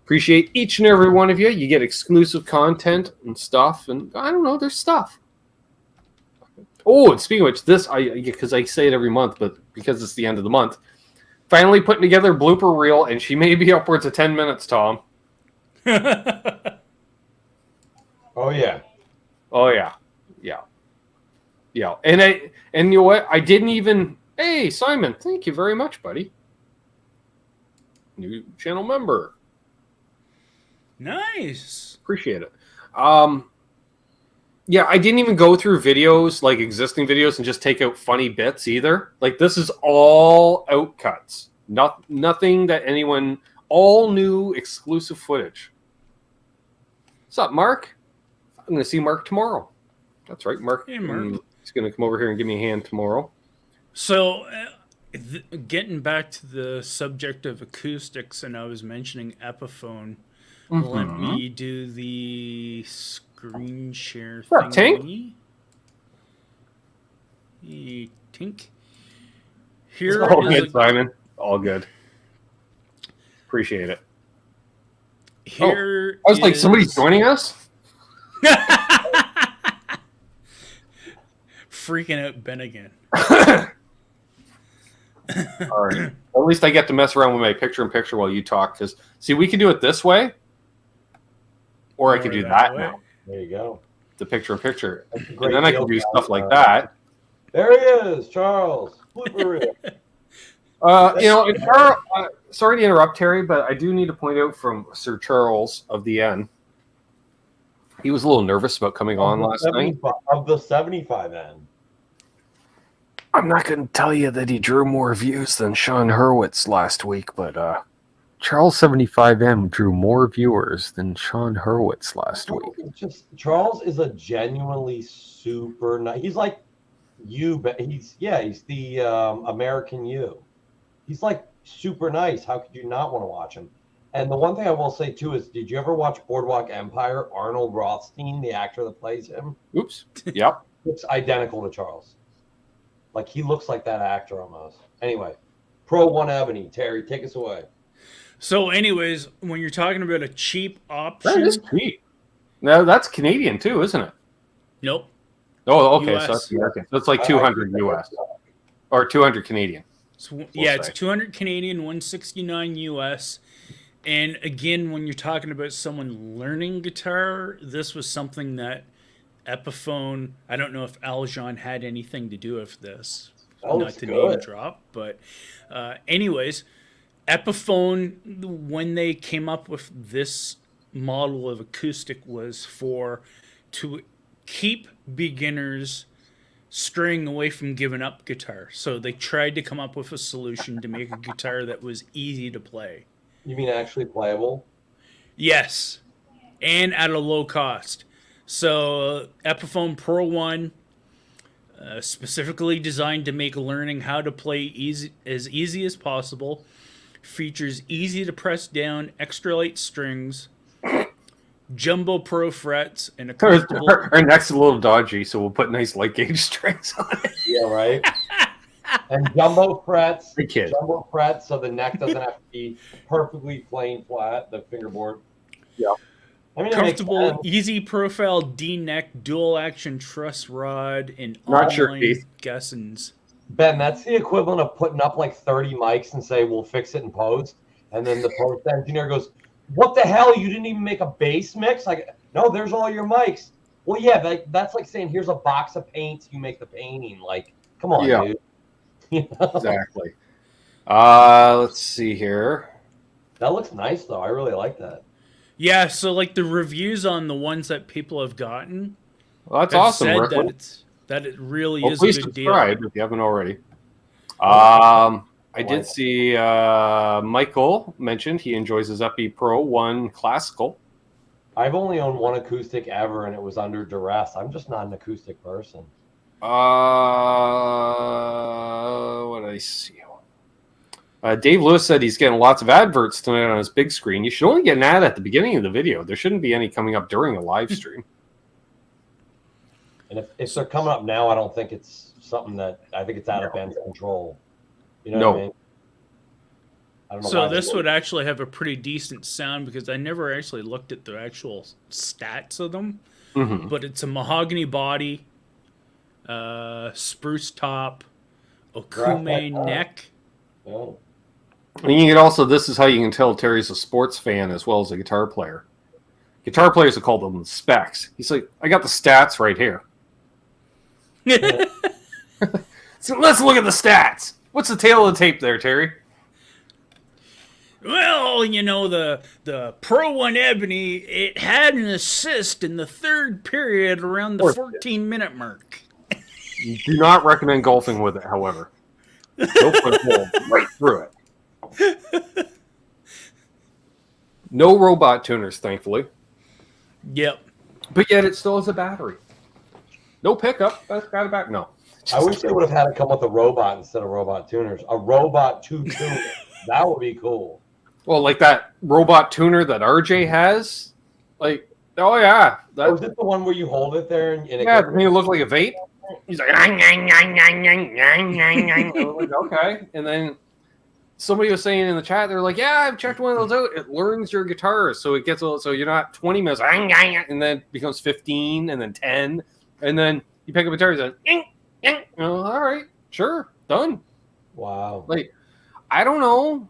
Appreciate each and every one of you. You get exclusive content and stuff, and I don't know, there's stuff. Oh, and speaking of which, because I say it every month, but because it's the end of the month, finally putting together a blooper reel, and she may be upwards of 10 minutes, Tom. Oh yeah. Oh yeah, yeah, yeah. And you know what? I didn't even. Hey, Simon, thank you very much, buddy. New channel member. Nice. Appreciate it. Yeah, I didn't even go through videos, like existing videos, and just take out funny bits either. Like, this is all outcuts. Nothing that anyone, all new exclusive footage. What's up, Mark? I'm going to see Mark tomorrow. That's right, Mark. Hey, Mark. He's going to come over here and give me a hand tomorrow. So, getting back to the subject of acoustics, and I was mentioning Epiphone. Let me do the screen share thing. What's up, Tink? Hey, Tink. Here it's all good, Simon. All good. Appreciate it. Here I was like, somebody's joining us? Freaking out Ben again. All right. At least I get to mess around with my picture-in-picture while you talk. Because, see, we can do it this way. Or I could do that now. There you go. The picture-in-picture. And then I can do stuff like that. There he is, Charles. You know, and Charles, sorry to interrupt, Terry, but I do need to point out from Sir Charles of the N. He was a little nervous about coming on last night. Of the 75 N. I'm not going to tell you that he drew more views than Sean Hurwitz last week, but Charles 75M drew more viewers than Sean Hurwitz last week. Just Charles is a genuinely super nice. He's like you, but he's the American you. He's like super nice. How could you not want to watch him? And the one thing I will say too is, did you ever watch Boardwalk Empire? Arnold Rothstein, the actor that plays him. Oops. Yep. Looks identical to Charles. Like, he looks like that actor almost. Anyway, Pro-1 Ebony. Terry, take us away. So, anyways, when you're talking about a cheap option... That is cheap. No, that's Canadian too, isn't it? Nope. Oh, okay. US. So that's American. So it's like 200 US. Or 200 Canadian. So, it's 200 Canadian, 169 US. And again, when you're talking about someone learning guitar, this was something that Epiphone, I don't know if Aljon had anything to do with this, not to name drop, but anyways, Epiphone, when they came up with this model of acoustic, was to keep beginners straying away from giving up guitar. So they tried to come up with a solution to make a guitar that was easy to play. You mean actually playable? Yes, and at a low cost. So Epiphone Pro-1, specifically designed to make learning how to play as easy as possible, features easy to press down extra light strings, jumbo pro frets, and a comfortable... Our neck's a little dodgy, so we'll put nice light gauge strings on it. Yeah, right. And jumbo frets. Hey, kid. Jumbo frets, so the neck doesn't have to be perfectly plain flat, the fingerboard. Yeah. I mean, comfortable, easy profile D-neck, dual action truss rod, and not sure, all-line gussins. Ben, that's the equivalent of putting up like 30 mics and say, we'll fix it in post. And then the post engineer goes, what the hell? You didn't even make a bass mix? Like, no, there's all your mics. Well, yeah, that's like saying, here's a box of paints. You make the painting. Like, come on, dude. You know? Exactly. Let's see here. That looks nice, though. I really like that. Yeah, so like the reviews on the ones that people have gotten, well, that's awesome. That it really is a please good subscribe deal. if you haven't already. I did see Michael mentioned he enjoys his Epi Pro-1 Classical. I've only owned one acoustic ever, and it was under duress. I'm just not an acoustic person. What did I see? Dave Lewis said he's getting lots of adverts tonight on his big screen. You should only get an ad at the beginning of the video. There shouldn't be any coming up during a live stream. And if they're coming up now, I don't think it's something that I think it's out of Ben's control. You know what I mean? I don't know. So this would actually have a pretty decent sound because I never actually looked at the actual stats of them. Mm-hmm. But it's a mahogany body, spruce top, Graphite okume top. neck. Oh. And you can also, this is how you can tell Terry's a sports fan as well as a guitar player. Guitar players will call them the specs. He's like, I got the stats right here. So let's look at the stats. What's the tail of the tape there, Terry? Well, you know, the Pro-1 Ebony, it had an assist in the third period around the 14-minute mark. Do not recommend golfing with it, however. Go put a hole right through it. No robot tuners, thankfully. Yep. But yet it still has a battery. No pickup. That's got a back. No. I wish they would have had it come with a robot instead of robot tuners. A robot to tune it. That would be cool. Well, like that robot tuner that RJ has. Like, oh yeah. That, Was it the one where you hold it there and it yeah, I mean, it looked like a vape. He's like, like, okay. And then somebody was saying in the chat, they're like, yeah, I've checked one of those out. It learns your guitars. So it gets a little, so you're not 20 minutes, and then it becomes 15, and then 10. And then you pick up a guitar, and all right, sure, done. Wow. Like, I don't know.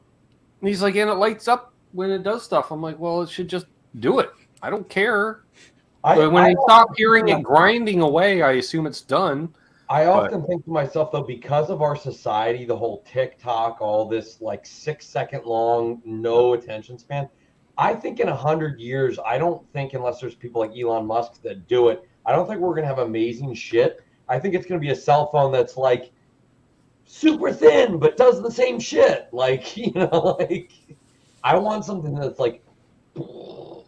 And he's like, and it lights up when it does stuff. I'm like, well, it should just do it. I don't care. But when I stop hearing it grinding away, I assume it's done. I often think to myself, though, because of our society, the whole TikTok, all this like 6-second long, no attention span, I think in 100 years, I don't think, unless there's people like Elon Musk that do it, I don't think we're going to have amazing shit. I think it's going to be a cell phone that's like super thin, but does the same shit. Like, you know, like I want something that's like, you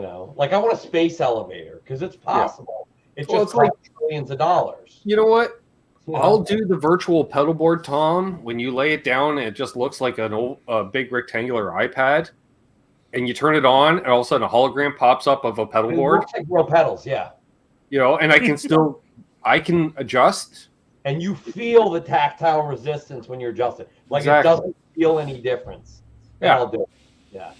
know, like I want a space elevator because it's possible. Yeah. It's just like trillions of dollars. You know what? You I'll do the virtual pedal board, Tom. When you lay it down, it just looks like an old, big rectangular iPad. And you turn it on, and all of a sudden a hologram pops up of a pedal board. Looks like real pedals, yeah. You know, and I can still, I can adjust. And you feel the tactile resistance when you're adjusting. Like Exactly. It doesn't feel any difference. Yeah. I'll do it. Yeah.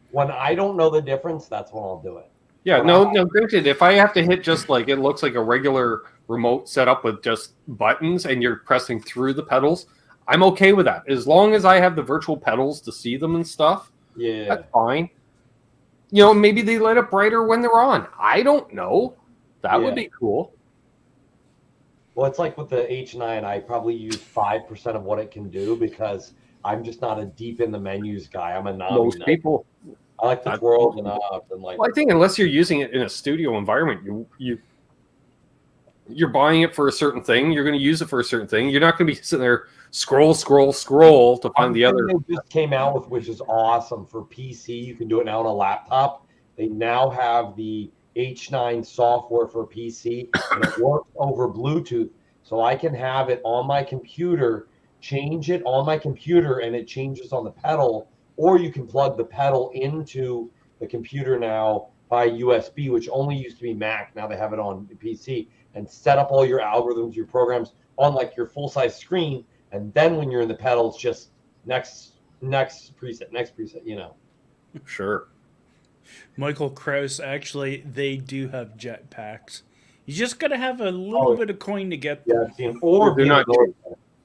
When I don't know the difference, that's when I'll do it. Yeah, no, granted, if I have to hit just like it looks like a regular remote setup with just buttons and you're pressing through the pedals, I'm okay with that. As long as I have the virtual pedals to see them and stuff, yeah, that's fine. You know, maybe they light up brighter when they're on. I don't know. That would be cool. Well, it's like with the H9, I probably use 5% of what it can do because I'm just not a deep in the menus guy. I'm a knobby. Most people. I like to twirl the knob and like. Well, I think unless you're using it in a studio environment, you're buying it for a certain thing. You're going to use it for a certain thing. You're not going to be sitting there scroll to find the other. They just came out with, which is awesome for PC. You can do it now on a laptop. They now have the H9 software for PC, and it works over Bluetooth. So I can have it on my computer, change it on my computer, and it changes on the pedal. Or you can plug the pedal into the computer now by USB, which only used to be Mac. Now they have it on PC, and set up all your algorithms, your programs on like your full-size screen. And then when you're in the pedals, just next preset, you know. Sure. Michael Krause, actually, they do have jetpacks. You just got to have a little bit of coin to get them. Yeah, I've seen them. Or they're not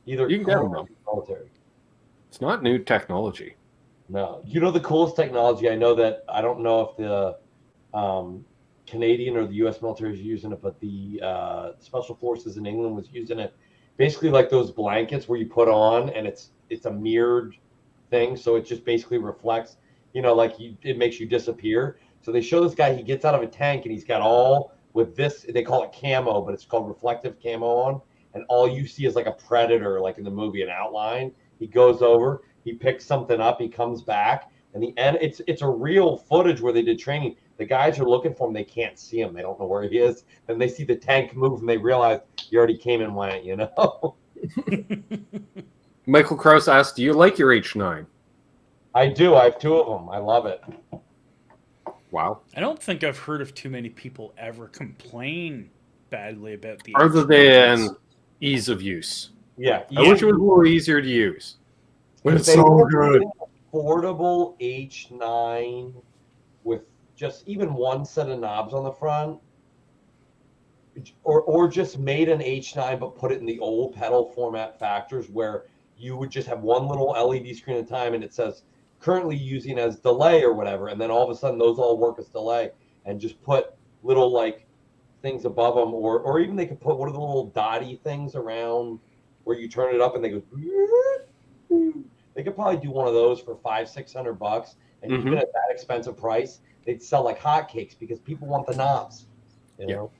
either you can get them. Military. It's not new technology. No. You know the coolest technology? I know that, I don't know if the Canadian or the U.S. military is using it, but the Special Forces in England was using it. Basically like those blankets where you put on and it's a mirrored thing. So it just basically reflects, you know, like it makes you disappear. So they show this guy, he gets out of a tank and he's got all with this, they call it camo, but it's called reflective camo on. And all you see is like a predator, like in the movie, an outline. He goes over, he picks something up, he comes back. And the end, it's a real footage where they did training. The guys are looking for him, they can't see him, they don't know where he is. Then they see the tank move and they realize you already came and went, you know. Michael Krause asked, do you like your H9? I do. I have 2 of them. I love it. Wow. I don't think I've heard of too many people ever complain badly about the Other than ease of use. Yeah. I wish it was a little easier to use. But it's so good. Affordable H9 with just even one set of knobs on the front. or just made an H9 but put it in the old pedal format factors where you would just have one little LED screen at a time and it says currently using as delay or whatever, and then all of a sudden those all work as delay, and just put little like things above them, or even they could put one of the little dotty things around where you turn it up and they go. They could probably do one of those for $500-600, and even at that expensive price, they'd sell like hotcakes because people want the knobs. You know?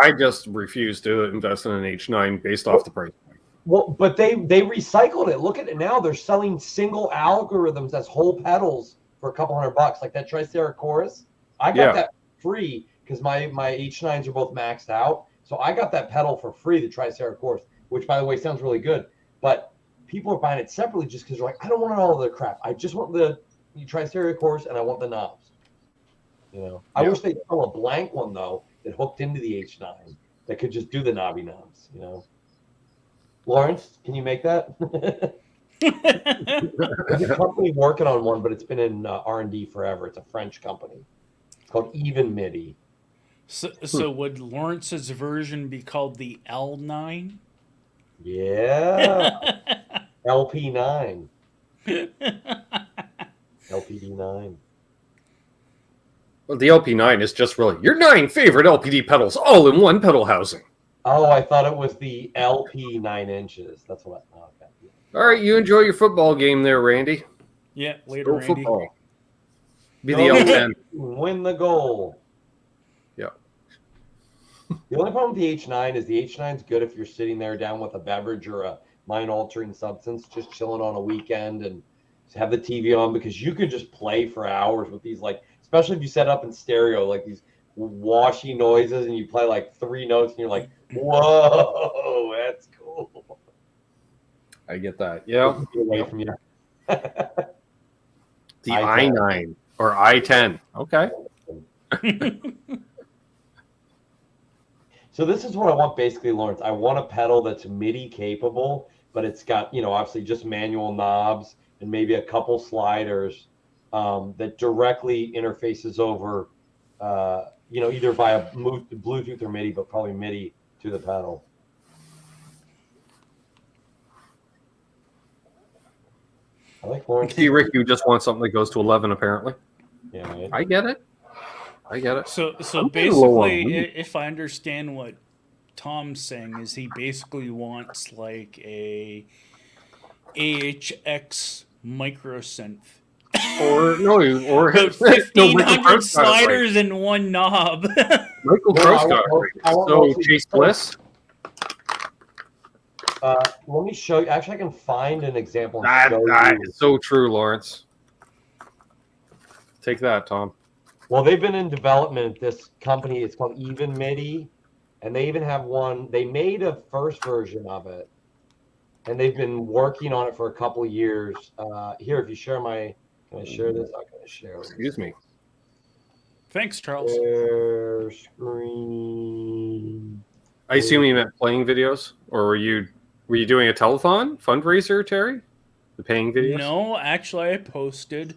I just refuse to invest in an H9 based off the price. Well, but they recycled it. Look at it now. They're selling single algorithms as whole pedals for a couple $100. Like that Tricera Chorus. I got that free because my H9s are both maxed out. So I got that pedal for free, the Tricera Chorus, which by the way sounds really good. But people are buying it separately just because they're like, I don't want all of the crap. I just want the Tricera Chorus and I want the knobs. You know, I wish they'd sell a blank one though that hooked into the H9 that could just do the knobby knobs. You know. Lawrence, can you make that? There's a company working on one, but it's been in R&D forever. It's a French company. It's called Even MIDI. So would Lawrence's version be called the L9? Yeah. LP9. LPD9. Well, the LP9 is just really your 9 favorite LPD pedals all in one pedal housing. Oh, I thought it was the LP 9 inches. That's what I thought. All right, you enjoy your football game there, Randy. Yeah, later, Go Randy. football. Be the L10. Win the goal. Yeah. The only problem with the H9 is the H9's good if you're sitting there down with a beverage or a mind-altering substance, just chilling on a weekend and have the TV on, because you could just play for hours with these, like, especially if you set up in stereo, like these washy noises, and you play like 3 notes and you're like, whoa, that's cool. I get that. Yeah. Away from you. The I9 or I10. Okay. So this is what I want basically, Lawrence. I want a pedal that's MIDI capable, but it's got, obviously just manual knobs and maybe a couple sliders that directly interfaces over, either via Bluetooth or MIDI, but probably MIDI to the pedal. I like Lawrence. See, Rick, you just want something that goes to 11, apparently. Yeah, right. I get it. So I'm getting low on basically, weed. if I understand what Tom's saying, is he basically wants like a AHX microsynth. Or 1,500 sliders in one knob. Michael Gross got it right. So Chase Bliss. Let me show you. Actually, I can find an example. That is so true, Lawrence. Take that, Tom. Well, they've been in development. This company, it's called Even MIDI, and they even have one. They made a first version of it, and they've been working on it for a couple of years. Here, if you share my, can I share this? I'm going to share. Excuse me. Thanks, Charles. Share screen. I assume you meant playing videos, or were you doing a telethon fundraiser, Terry? The paying videos? No, actually, I posted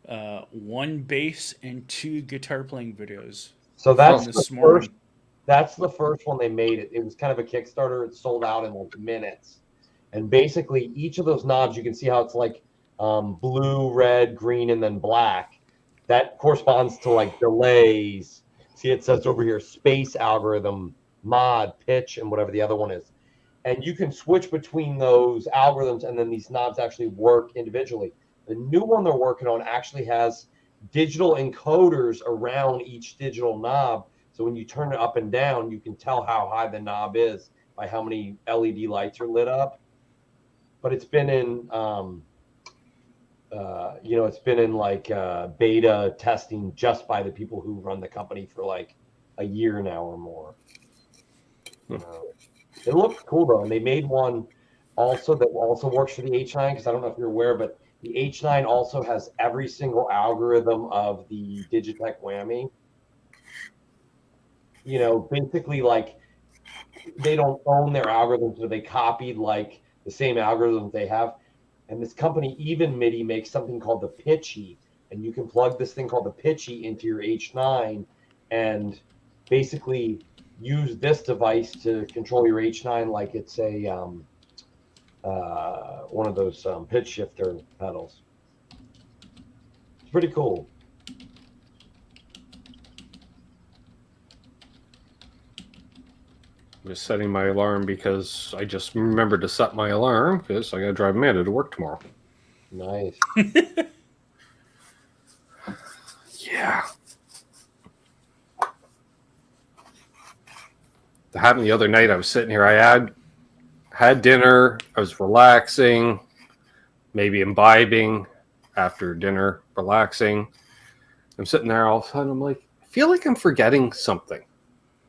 1 bass and 2 guitar playing videos. So that's this the morning. first. That's the first one they made. It was kind of a Kickstarter. It sold out in like minutes. And basically, each of those knobs, you can see how it's like blue, red, green, and then black. That corresponds to like delays. See, it says over here, space algorithm, mod, pitch, and whatever the other one is. And you can switch between those algorithms, and then these knobs actually work individually. The new one they're working on actually has digital encoders around each digital knob. So when you turn it up and down, you can tell how high the knob is by how many LED lights are lit up. But it's been in, it's been in like beta testing just by the people who run the company for like a year now or more. It looks cool though, and they made one also that also works for the H9, because I don't know if you're aware, but the H9 also has every single algorithm of the Digitech Whammy. Basically, like, they don't own their algorithms, but they copied like the same algorithms they have. And this company, Even MIDI, makes something called the Pitchy, and you can plug this thing called the Pitchy into your H9, and basically use this device to control your H9 like it's a one of those pitch shifter pedals. It's pretty cool. I'm just setting my alarm because I just remembered to set my alarm because I got to drive Amanda to work tomorrow. Nice. Yeah. That happened the other night. I was sitting here. I had dinner. I was relaxing, maybe imbibing after dinner, relaxing. I'm sitting there all of a sudden. I'm like, I feel like I'm forgetting something.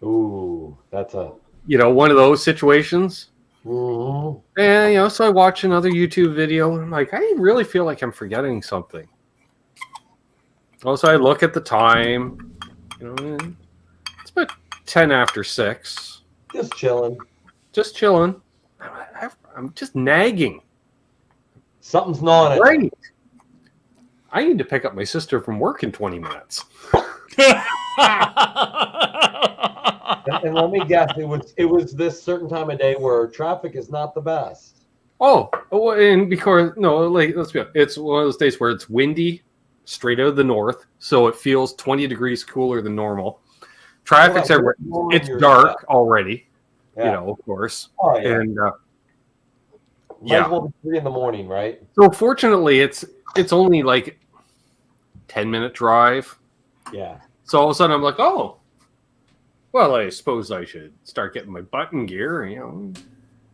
Ooh, that's a... One of those situations. Mm-hmm. And, so I watch another YouTube video. And I'm like, I really feel like I'm forgetting something. Also, I look at the time. It's about 10 after 6. Just chilling. Just chilling. I'm just nagging. Something's gnawing at you. Right. I need to pick up my sister from work in 20 minutes. And let me guess, it was this certain time of day where traffic is not the best. Oh, and because let's be honest, it's one of those days where it's windy, straight out of the north, so it feels 20 degrees cooler than normal. Traffic's everywhere. It's dark already, of course. Oh yeah. And Might as well be 3 in the morning, right? So fortunately, it's only like 10-minute drive. Yeah. So all of a sudden, I'm like, oh. Well, I suppose I should start getting my button gear,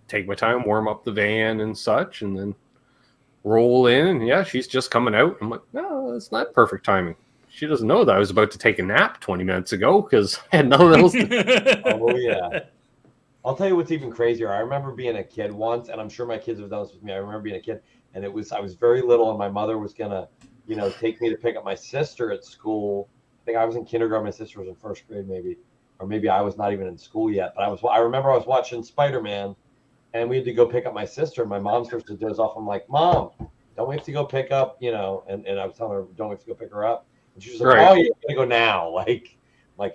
take my time, warm up the van and such, and then roll in. And yeah, she's just coming out. I'm like, no, that's not perfect timing. She doesn't know that I was about to take a nap 20 minutes ago because I had nothing else to do. Oh, yeah. I'll tell you what's even crazier. I remember being a kid once, and I'm sure my kids have done this with me. I remember being a kid, and I was very little, and my mother was going to, take me to pick up my sister at school. I think I was in kindergarten. My sister was in first grade, maybe. Or maybe I was not even in school yet, but I remember I was watching Spider-Man, and we had to go pick up my sister. And my mom starts to doze off. I'm like, Mom, don't we have to go pick up? And I was telling her, don't we have to go pick her up? And she was like, right. Oh, you're gonna go now? Like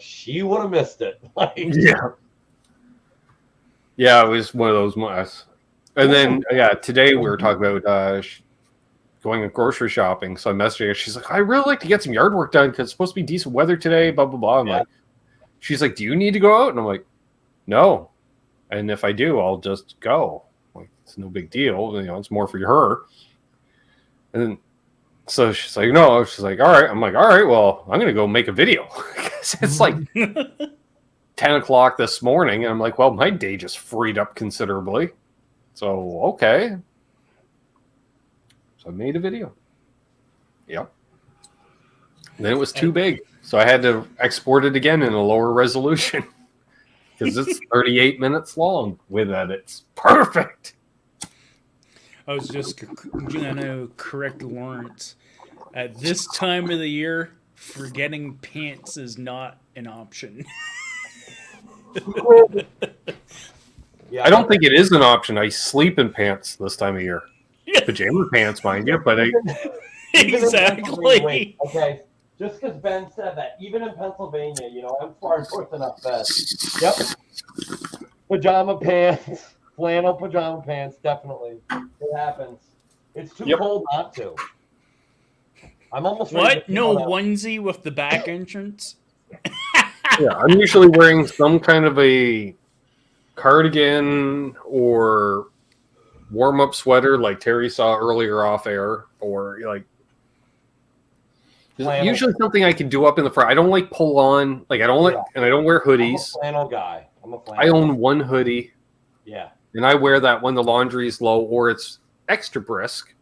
she would have missed it. Yeah, it was one of those months. And then today we were talking about going grocery shopping. So I messaged her. She's like, I really like to get some yard work done because it's supposed to be decent weather today. Blah blah blah. I'm like. She's like, do you need to go out? And I'm like, no. And if I do, I'll just go. Like, it's no big deal. It's more for her. And then, so she's like, no. She's like, all right. I'm like, all right, well, I'm going to go make a video. It's like 10 o'clock this morning. And I'm like, well, my day just freed up considerably. So, okay. So I made a video. Yep. And then it was too big. So I had to export it again in a lower resolution because it's 38 minutes long with edits. Perfect. I was just going to correct Lawrence. At this time of the year, forgetting pants is not an option. I don't think it is an option. I sleep in pants this time of year. Pajama pants, mind you, but exactly. Okay. Just because Ben said that, even in Pennsylvania, I'm far north enough that. Yep. Pajama pants, flannel pajama pants, definitely. It happens. It's too cold not to. I'm almost ready. What? No onesie with the back entrance? Yeah, I'm usually wearing some kind of a cardigan or warm-up sweater like Terry saw earlier off air, or like flannel. Usually something I can do up in the front. I don't like pull on, and I don't wear hoodies. I'm a flannel guy. I own one hoodie. Yeah. And I wear that when the laundry is low or it's extra brisk.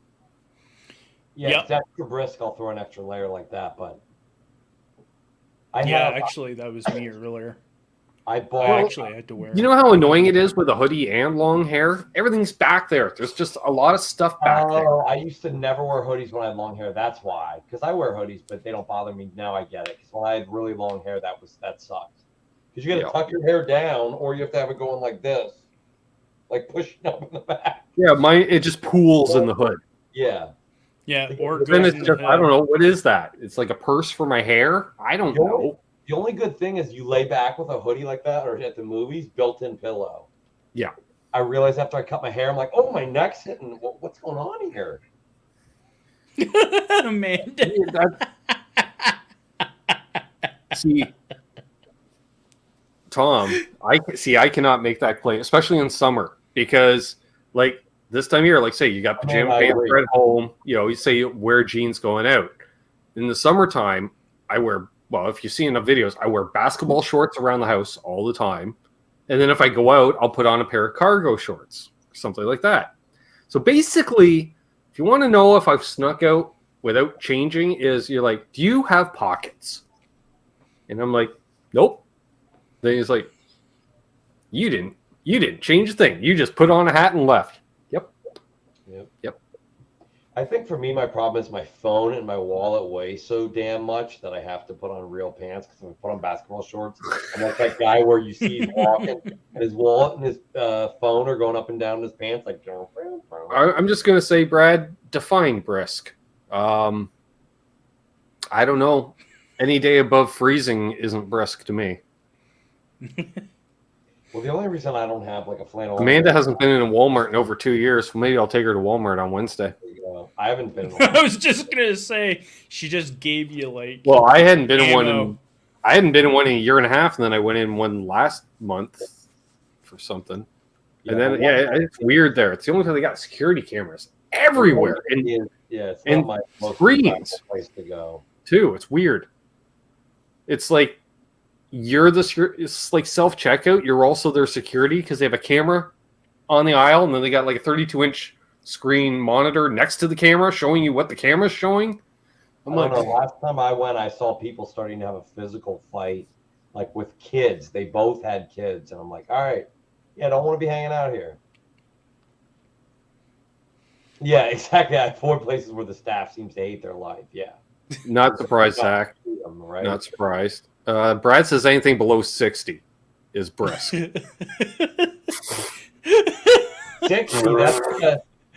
Yeah, it's extra brisk. I'll throw an extra layer like that, but actually, that was me earlier. I actually had to wear. You know how annoying it is with a hoodie and long hair? Everything's back there. There's just a lot of stuff back there. Oh, I used to never wear hoodies when I had long hair. That's why. Because I wear hoodies, but they don't bother me. Now I get it. Because when I had really long hair, that sucked. Because you got to tuck your hair down, or you have to have it going like this, like pushing up in the back. Yeah, it just pools in the hood. Yeah. Yeah, or then it's just, I don't know, what is that? It's like a purse for my hair? I don't know. The only good thing is you lay back with a hoodie like that, or at the movies, built-in pillow. Yeah. I realized after I cut my hair, I'm like, oh, my neck's hitting. What's going on here? Amanda. See, Tom, I cannot make that claim, especially in summer, because like this time of year, like say you got pajama pants at home, you say you wear jeans going out. In the summertime, I wear, well, if you see in the videos, I wear basketball shorts around the house all the time. And then if I go out, I'll put on a pair of cargo shorts, something like that. So basically, if you want to know if I've snuck out without changing, is you're like, do you have pockets? And I'm like, nope. Then he's like, you didn't change a thing. You just put on a hat and left. Yep. I think for me, my problem is my phone and my wallet weigh so damn much that I have to put on real pants because if I put on basketball shorts, I'm like that guy where you see he's walking and his wallet and his phone are going up and down in his pants. Like, I'm just going to say, Brad, define brisk. I don't know. Any day above freezing isn't brisk to me. Well, the only reason I don't have like a flannel. Amanda hasn't been in a Walmart in over 2 years. So maybe I'll take her to Walmart on Wednesday. I haven't been. I was just gonna say she just gave you like. Well, I hadn't been in ammo. one. I hadn't been in one in a year and a half, and then I went in one last month for something. And then it's weird there. It's the only time they got security cameras everywhere, and it's and not my most screens place to go. too. It's weird. It's like it's like self-checkout. You're also their security because they have a camera on the aisle, and then they got like a 32-inch screen monitor next to the camera showing you what the camera's showing. I don't know. Last time I went, I saw people starting to have a physical fight, like with kids. They both had kids, and I'm like, all right, I don't want to be hanging out here. Yeah, exactly. I have 4 places where the staff seems to hate their life. Yeah. Not surprised, Zach. Right? Not surprised. Brad says anything below 60 is brisk. 60.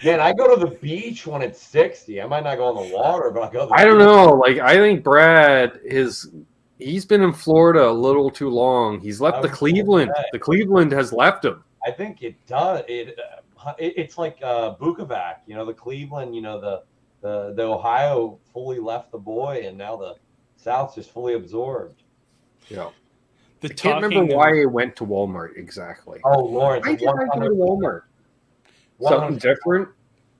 Man, I go to the beach when it's 60. I might not go on the water, but I go. I don't know. Like, I think Brad he's been in Florida a little too long. He's left the Cleveland. The Cleveland has left him. I think it does. It's like Bukovac. The Cleveland. The Ohio fully left the boy, and now the South's just fully absorbed. Yeah. I can't remember why he went to Walmart exactly. Oh, Lawrence. Why did I go to Walmart? Something different?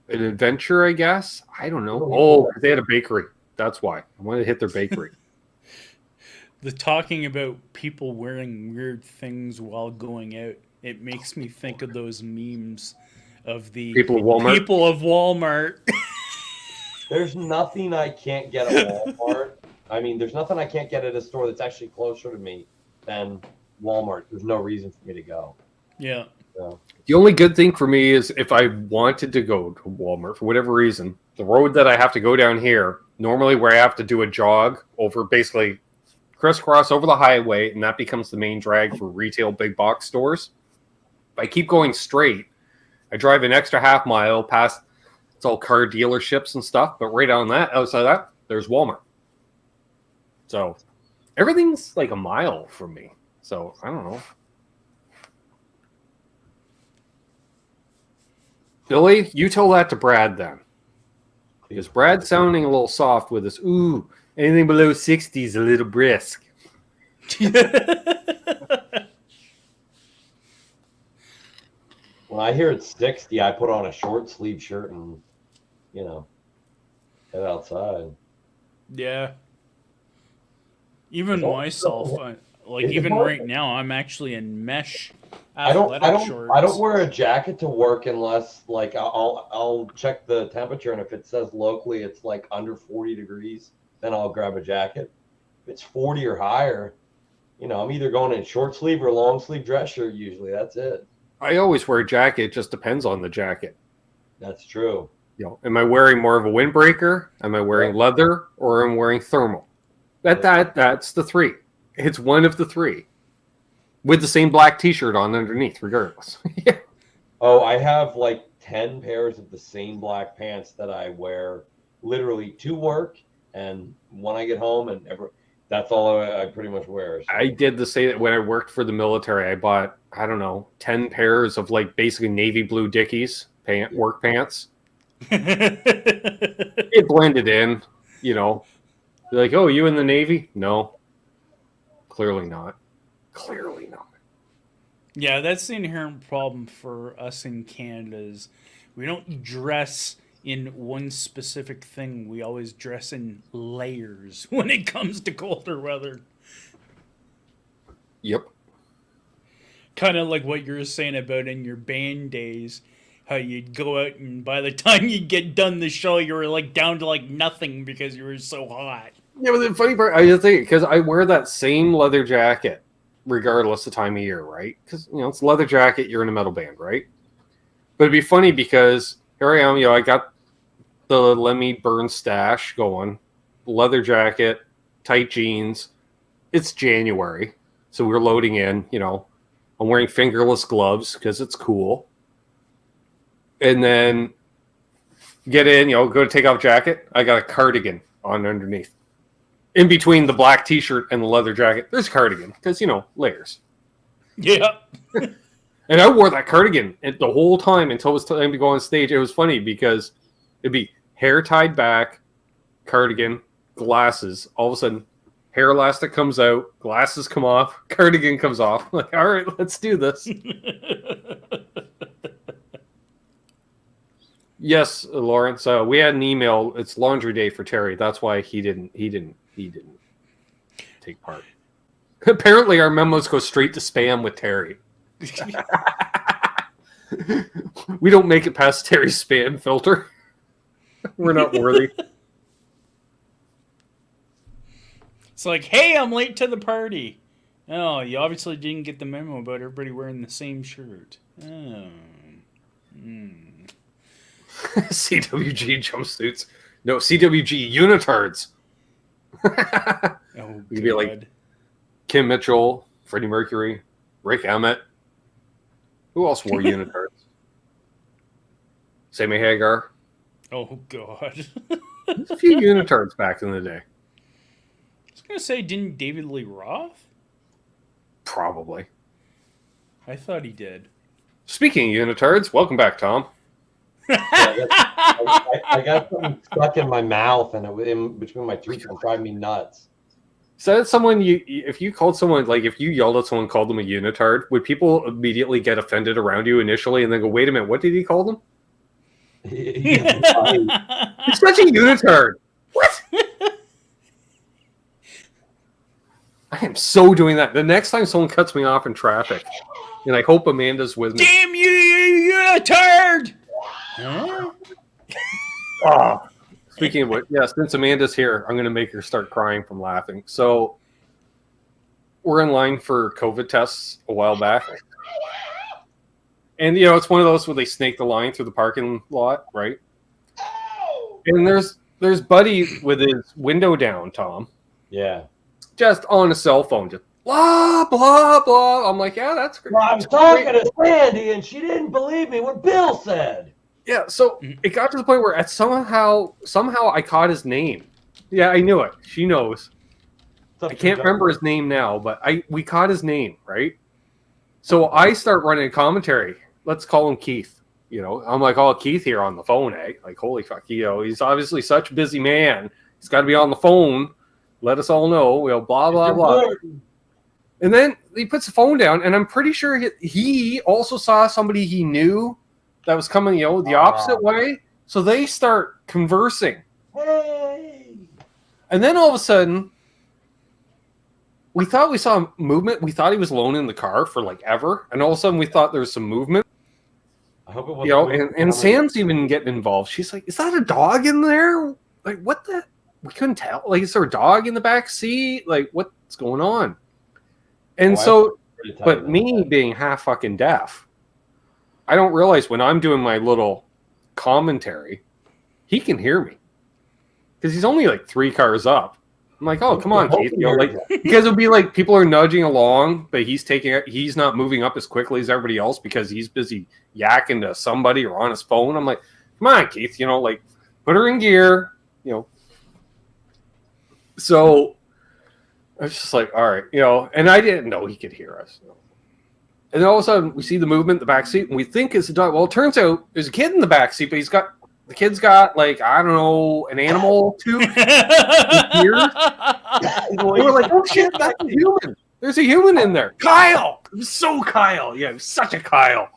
An adventure, I guess? I don't know. Oh, they had a bakery. That's why. I wanted to hit their bakery. The talking about people wearing weird things while going out, it makes me think of those memes of the people of Walmart. There's nothing I can't get at Walmart. I mean, there's nothing I can't get at a store that's actually closer to me than Walmart. There's no reason for me to go. Yeah. So. The only good thing for me is if I wanted to go to Walmart for whatever reason, the road that I have to go down here, normally where I have to do a jog over, basically crisscross over the highway, and that becomes the main drag for retail big box stores. If I keep going straight, I drive an extra half mile past, it's all car dealerships and stuff, but right on that, outside of that, there's Walmart. So everything's like a mile from me. So I don't know. Billy, you tell that to Brad then. Because Brad's sounding a little soft with this. Ooh, anything below 60 is a little brisk. When I hear it's 60, I put on a short sleeve shirt and, head outside. Yeah. Even myself, even right now, I'm actually in mesh athletic shorts. I don't wear a jacket to work unless, like, I'll check the temperature, and if it says locally it's like under 40 degrees, then I'll grab a jacket. If it's 40 or higher, I'm either going in short sleeve or long sleeve dress shirt. Usually, that's it. I always wear a jacket. It just depends on the jacket. That's true. Am I wearing more of a windbreaker? Am I wearing leather, or am I wearing thermal? That's the 3. It's one of the 3. With the same black t-shirt on underneath, regardless. Yeah. Oh, I have like 10 pairs of the same black pants that I wear literally to work and when I get home, and That's all I pretty much wear. So. I did the same when I worked for the military. I bought, I don't know, 10 pairs of like basically navy blue Dickies work pants. It blended in, you know. They're like, oh, you in the Navy? No. Clearly not. Clearly not. Yeah, that's the inherent problem for us in Canada is we don't dress in one specific thing. We always dress in layers when it comes to colder weather. Yep. Kind of like what you were saying about in your band days, how you'd go out and by the time you get done the show, you were like down to like nothing because you were so hot. Yeah, but the funny part, I just think, because I wear that same leather jacket regardless of time of year, right? Because, you know, it's a leather jacket, you're in a metal band, right? But it'd be funny because here I am, you know, I got the Lemmy Burn stash going, leather jacket, tight jeans. It's January, so we're loading in, you know. I'm wearing fingerless gloves because it's cool. And then get in, you know, go to take off jacket. I got a cardigan on underneath. In between the black t-shirt and the leather jacket, there's a cardigan because, you know, layers. Yeah. And I wore that cardigan the whole time until it was time to go on stage. It was funny because it'd be hair tied back, cardigan, glasses. All of a sudden, hair elastic comes out, glasses come off, cardigan comes off. I'm like, all right, let's do this. Yes, Lawrence. We had an email. It's laundry day for Terry. That's why he didn't take part. Apparently, our memos go straight to spam with Terry. We don't make it past Terry's spam filter. We're not worthy. It's like, hey, I'm late to the party. Oh, you obviously didn't get the memo about everybody wearing the same shirt. Oh. CWG jumpsuits. No, CWG unitards. Oh, we could be like Kim Mitchell, Freddie Mercury, Rick Emmett. Who else wore unitards? Sammy Hagar. Oh, God. There's a few unitards back in the day. I was going to say, didn't David Lee Roth? Probably. I thought he did. Speaking of unitards, welcome back, Tom. I got something stuck in my mouth and it was in between my teeth and driving me nuts. So that's someone if you called someone, like if you yelled at someone and called them a unitard, would people immediately get offended around you initially and then go, wait a minute, what did he call them? He's such a unitard. What? I am so doing that. The next time someone cuts me off in traffic, and I hope Amanda's with me. Damn you unitard! Huh? Oh. Speaking of which, yeah, since Amanda's here, I'm going to make her start crying from laughing. So we're in line for COVID tests a while back. And, you know, it's one of those where they snake the line through the parking lot, right? And there's Buddy with his window down, Tom. Yeah. Just on a cell phone, just blah, blah, blah. I'm like, yeah, that's great. Well, I was talking to Sandy and she didn't believe me what Bill said. Yeah, so it got to the point where somehow I caught his name. Yeah, I knew it. She knows. I can't remember his name now, but we caught his name, right? So I start running a commentary. Let's call him Keith. You know, I'm like, oh, Keith here on the phone, eh? Like, holy fuck, you know, he's obviously such a busy man. He's got to be on the phone. Let us all know. You know, blah, blah, blah. And then he puts the phone down, and I'm pretty sure he also saw somebody he knew that was coming, you know, the opposite way. So they start conversing. Hey! And then all of a sudden, we thought we saw movement. We thought he was alone in the car for like ever. And all of a sudden we thought there was some movement. I hope it was. You know, and Sam's even getting involved. She's like, is that a dog in there? Like, what the? We couldn't tell. Like, is there a dog in the back seat? Like, what's going on? And but me being half fucking deaf, I don't realize when I'm doing my little commentary, he can hear me because he's only like 3 cars up. I'm like, oh, come on, Keith. You know, like, because it'll be like people are nudging along, but he's not moving up as quickly as everybody else because he's busy yakking to somebody or on his phone. I'm like, come on, Keith. You know, like, put her in gear. You know. So I was just like, all right, and I didn't know he could hear us. And then all of a sudden, we see the movement in the back seat, and we think it's a dog. Well, it turns out there's a kid in the back seat, but the kid's got like, I don't know, an animal tooth. Ears. We were like, oh shit, that's a human. There's a human in there. Kyle. It was so Kyle. Yeah, it was such a Kyle.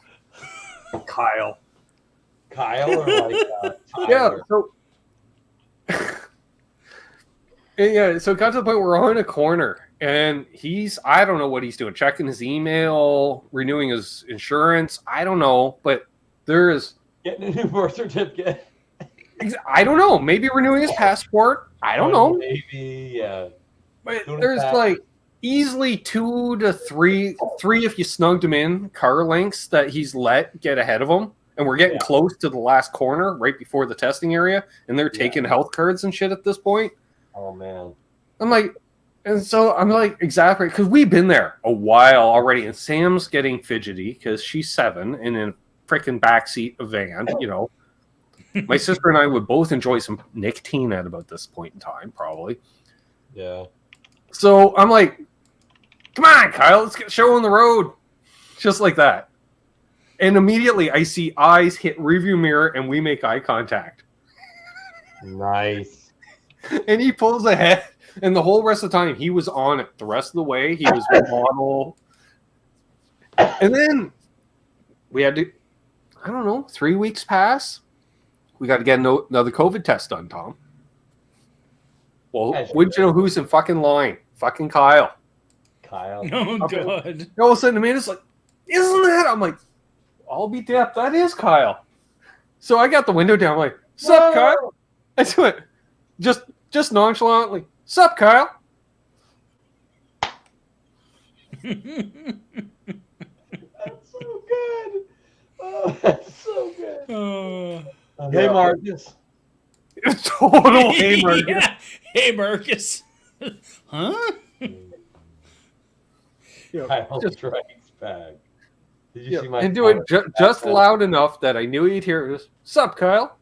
Kyle. Kyle or like Yeah. Tyler? So it got to the point where we're on a corner, and I don't know what he's doing, checking his email, renewing his insurance. I don't know, but there's Getting a new birth certificate. I don't know. Maybe renewing his passport. I don't know. Maybe, yeah. But Doing there's that. like easily 2 to 3 if you snugged him in, car lengths that he's let get ahead of him. And we're getting close to the last corner right before the testing area. And they're taking health cards and shit at this point. Oh, man. I'm like, exasperated because we've been there a while already. And Sam's getting fidgety because she's 7 and in a freaking backseat of van, My sister and I would both enjoy some nicotine at about this point in time, probably. Yeah. So I'm like, come on, Kyle, let's get a show on the road. Just like that. And immediately I see eyes hit rearview mirror and we make eye contact. Nice. And he pulls ahead. And the whole rest of the time, he was on it. The rest of the way, he was model. And then we had to, 3 weeks pass. We got to get another COVID test done, Tom. Well, wouldn't you know who's in fucking line? Fucking Kyle. Kyle. Oh, Okay. God. All of a sudden, Amanda's like, isn't that? I'm like, I'll be damned. That is Kyle. So I got the window down. I'm like, sup, Kyle? I do it. Just nonchalantly. Sup, Kyle? That's so good. Oh, that's so good. Hey, Marcus. Total hey, Marcus. Yeah. Hey, Marcus. Huh? Kyle strikes back. Did you see my and do it just loud enough that I knew he'd hear it. Sup, Kyle?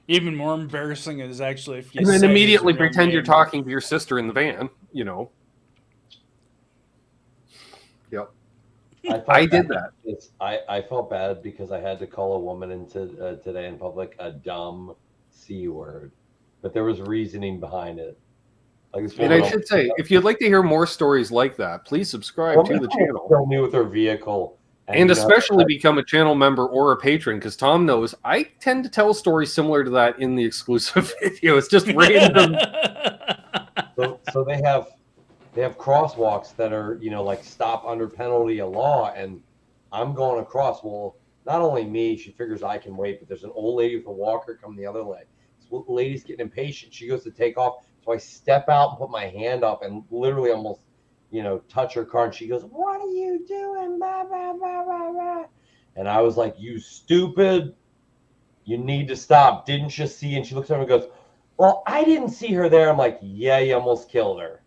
Even more embarrassing is actually if you and then say immediately his real pretend name. you're talking to your sister in the van, Yep. I did that. I felt bad because I had to call a woman into today in public a dumb C word, but there was reasoning behind it. Like this and I should say, if you'd like to hear more stories like that, please subscribe to the channel. Kill me with her vehicle, and especially become a channel member or a patron, because Tom knows I tend to tell stories similar to that in the exclusive video. It's just random. So they have crosswalks that are, like stop under penalty of law, and I'm going across. Well, not only me, she figures I can wait, but there's an old lady with a walker coming the other way. This lady's getting impatient. She goes to take off, so I step out and put my hand up and literally almost, touch her car, and she goes, "What are you doing?" Blah, blah, blah, blah, blah. And I was like, "You stupid! You need to stop. Didn't you see?" And she looks at me and goes, "Well, I didn't see her there." I'm like, "Yeah, you almost killed her."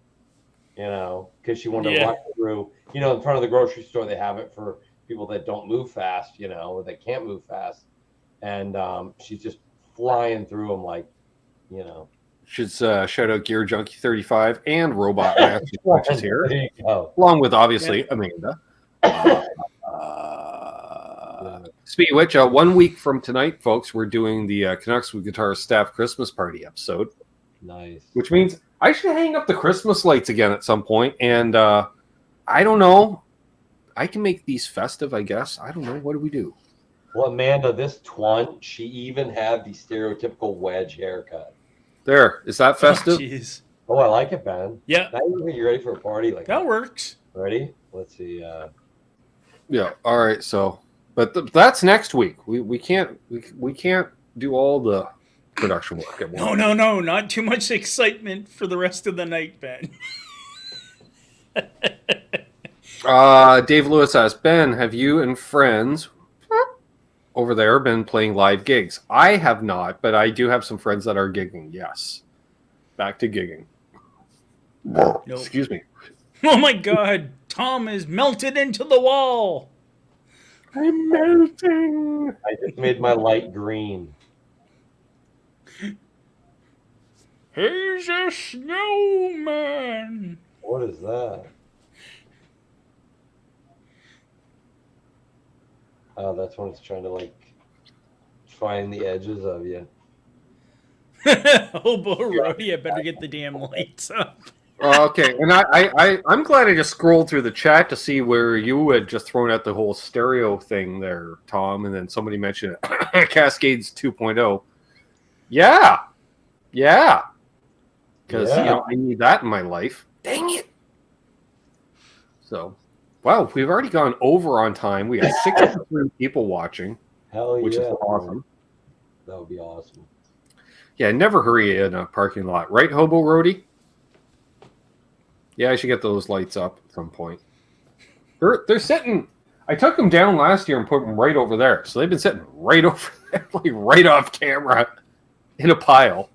Because she wanted to run through, in front of the grocery store. They have it for people that don't move fast, or they can't move fast. And she's just flying through them like, Should shout out Gear Junkie 35 and Robot Master, which is here, There you go. along with obviously Amanda. Speaking of which, 1 week from tonight, folks, we're doing the Canucks with Guitars staff Christmas party episode. Nice. Which means I should hang up the Christmas lights again at some point. And I don't know. I can make these festive, I guess. I don't know. What do we do? Well, Amanda, this twant, she even had the stereotypical wedge haircut. There. Is that festive? Jeez. Oh, I like it, Ben. Yeah. Now you ready for a party like That works. Ready? Let's see. Yeah. All right. So, but that's next week. We can't do all the production work at once. No. Not too much excitement for the rest of the night, Ben. Dave Lewis asks, Ben, have you and friends over there been playing live gigs? I have not, but I do have some friends that are gigging. Yes. Back to gigging. Nope. Excuse me. Oh my God. Tom is melted into the wall. I'm melting. I just made my light green. He's a snowman. What is that? Oh, that's when it's trying to like find the edges of you. Hobo Roadie, I better get the damn lights up. Okay, and I'm glad I just scrolled through the chat to see where you had just thrown out the whole stereo thing there, Tom, and then somebody mentioned it. Cascades 2.0. Yeah. Because I need that in my life. Dang it. So, wow, we've already gone over on time. We have 63 people watching. Hell yeah. Which is awesome. That would be awesome. Yeah, never hurry in a parking lot. Right, Hobo Roadie? Yeah, I should get those lights up at some point. They're sitting... I took them down last year and put them right over there. So they've been sitting right over there, like right off camera in a pile.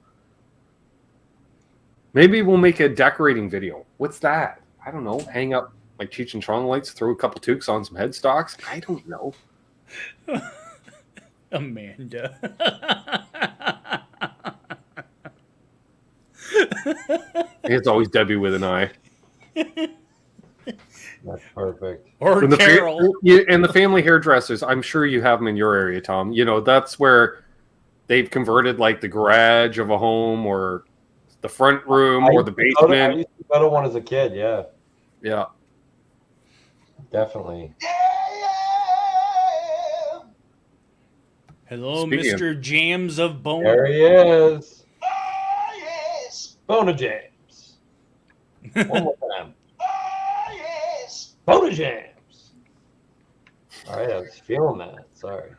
Maybe we'll make a decorating video. What's that? I don't know. Hang up like Cheech and Chong lights, throw a couple toques on some headstocks. I don't know. Amanda. It's always Debbie with an eye. That's perfect. Or And Carol. and the family hairdressers, I'm sure you have them in your area, Tom. You know, that's where they've converted like the garage of a home or the front room or the basement. I used to go to one as a kid, yeah. Yeah. Definitely. Hello, Speaking Mr. Jams of Bone. There he is. Bona James. One more time. Bona James. All right, I was feeling that. Sorry.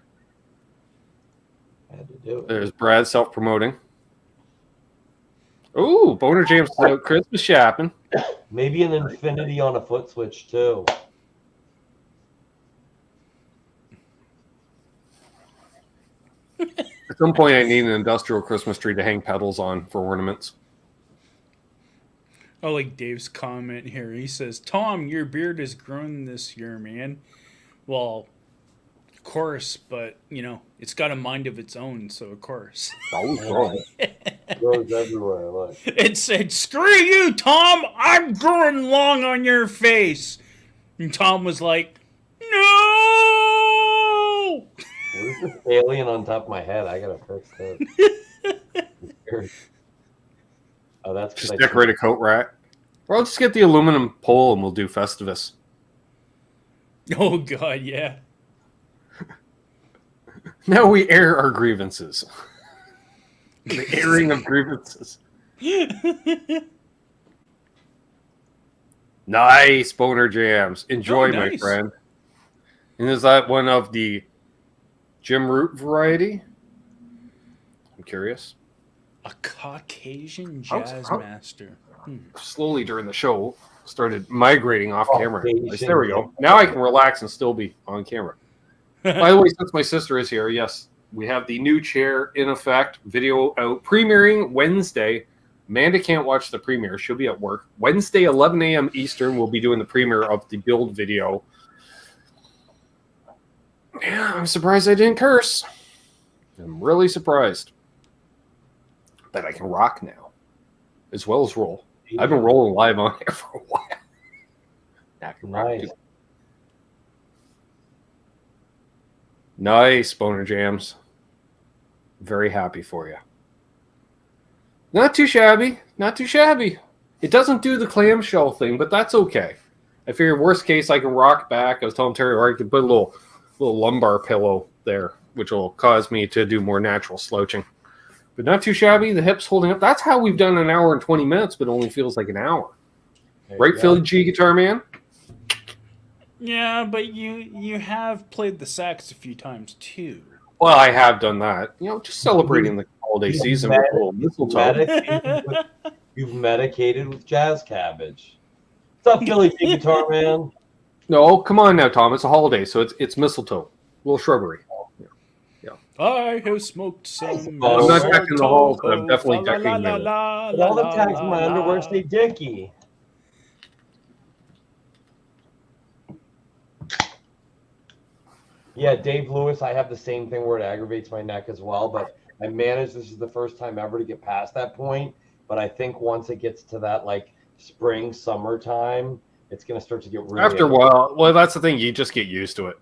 I had to do it. There's Brad self-promoting. Ooh, Boner James Christmas shopping. Maybe an infinity on a foot switch, too. At some point, I need an industrial Christmas tree to hang pedals on for ornaments. I like Dave's comment here. He says, Tom, your beard has grown this year, man. Well, of course, but, you know, it's got a mind of its own, so of course. It goes everywhere. Look. It said, screw you, Tom! I'm growing long on your face! And Tom was like, no! What is this alien on top of my head? I gotta fix that. Oh, that's Just decorate a coat rack. Or I'll just get the aluminum pole and we'll do Festivus. Oh, God, yeah. Now we air our grievances. The airing of grievances. Nice, Boner Jams. Enjoy, Oh, nice. my friend. And is that one of the Jim Root variety? I'm curious. A Caucasian jazz master. Slowly during the show, started migrating off camera. Caucasian. There we go. Now I can relax and still be on camera. By the way, since my sister is here, yes, we have the new chair in effect. Video out, premiering Wednesday. Amanda can't watch the premiere. She'll be at work. Wednesday, 11 a.m. Eastern, we'll be doing the premiere of the build video. Yeah, I'm surprised I didn't curse. I'm really surprised that I can rock now, as well as roll. I've been rolling live on here for a while. I can rock Nice. too. Nice, Boner Jams. Very happy for you. Not too shabby. Not too shabby. It doesn't do the clamshell thing, but that's okay. I figure worst case I can rock back. I was telling Terry, or I can put a little lumbar pillow there, which will cause me to do more natural slouching. But not too shabby. The hips holding up. That's how we've done an hour and 20 minutes, but it only feels like an hour. Right, Philly G Guitar Man? Yeah, but you have played the sax a few times, too. Well, I have done that. You know, just celebrating the holiday season with a little mistletoe. You've medicated with jazz cabbage. What's up, Philly G Guitar Man? No, come on now, Tom. It's a holiday, so it's mistletoe. A little shrubbery. I have smoked some. I'm not decking the halls, but I'm definitely decking them. All the tags in my underwear say Dickie. Yeah, Dave Lewis, I have the same thing where it aggravates my neck as well, but I managed, this is the first time ever to get past that point, but I think once it gets to that like spring, summertime, it's going to start to get really After a while, well, that's the thing. You just get used to it.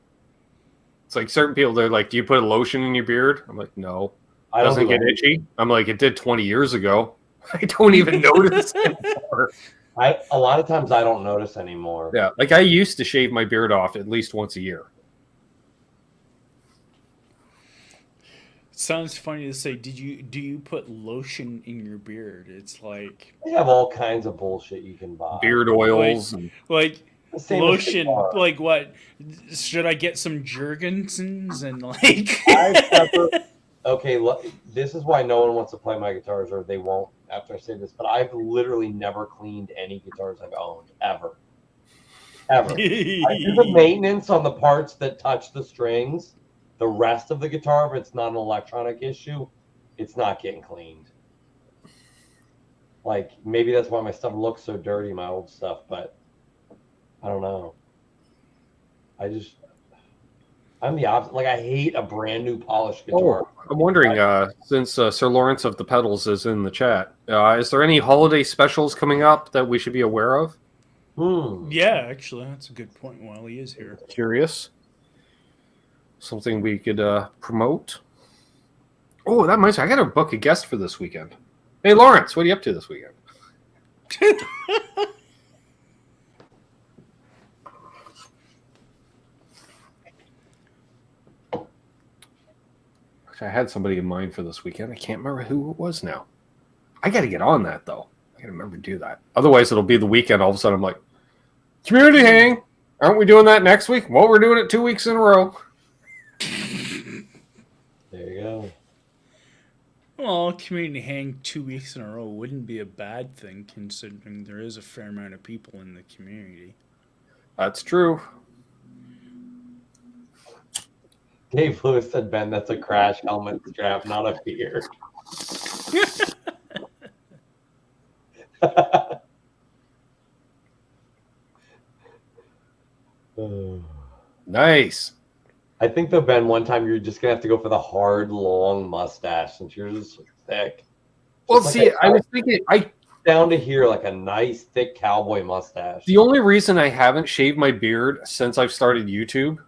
It's like certain people, they're like, do you put a lotion in your beard? I'm like, no. I don't Doesn't do get anything. itchy? I'm like, it did 20 years ago. I don't even notice anymore. A lot of times I don't notice anymore. Yeah, like I used to shave my beard off at least once a year. Sounds funny to say. Do you put lotion in your beard? It's like They have all kinds of bullshit you can buy. Beard oils. like The same as lotion. guitar. Like what? Should I get some Jergensens and like? I've never. Okay, look, this is why no one wants to play my guitars, or they won't after I say this. But I've literally never cleaned any guitars I've owned ever. I do the maintenance on the parts that touch the strings. The rest of the guitar, if it's not an electronic issue, it's not getting cleaned. Like, maybe that's why my stuff looks so dirty, my old stuff, but I don't know. I'm the opposite. Like, I hate a brand new polished guitar. Oh, I'm wondering, since Sir Lawrence of the Pedals is in the chat, is there any holiday specials coming up that we should be aware of? Yeah, actually, that's a good point. While he is here, Curious. Something we could promote. Oh, that reminds me. I got to book a guest for this weekend. Hey, Lawrence, what are you up to this weekend? I had somebody in mind for this weekend. I can't remember who it was now. I got to get on that, though. I got to remember to do that. Otherwise, it'll be the weekend. All of a sudden, I'm like, community hang. Aren't we doing that next week? Well, we're doing it 2 weeks in a row. There you go. well, community hang 2 weeks in a row wouldn't be a bad thing, considering there is a fair amount of people in the community. That's true. Dave Lewis said, Ben, that's a crash helmet strap, not a fear. Nice. I think, though, Ben, one time you're just going to have to go for the hard, long mustache since yours is so thick. Well, Just see, like I was thinking, down to here, like a nice, thick cowboy mustache. the only reason I haven't shaved my beard since I've started YouTube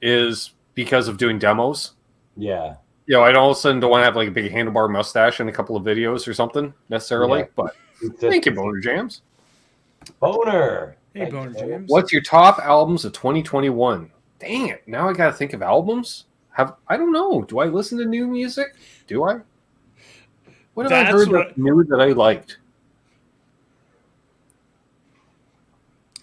is because of doing demos. Yeah. You know, I don't all of a sudden don't want to have like a big handlebar mustache in a couple of videos or something necessarily. Yeah. But It's just- thank you, Boner Jams. Boner. Hey, Thanks, Boner Boner. James. What's your top albums of 2021? Dang it! Now I got to think of albums. I don't know. Do I listen to new music? Do I? What have I That's heard what- that's new that I liked?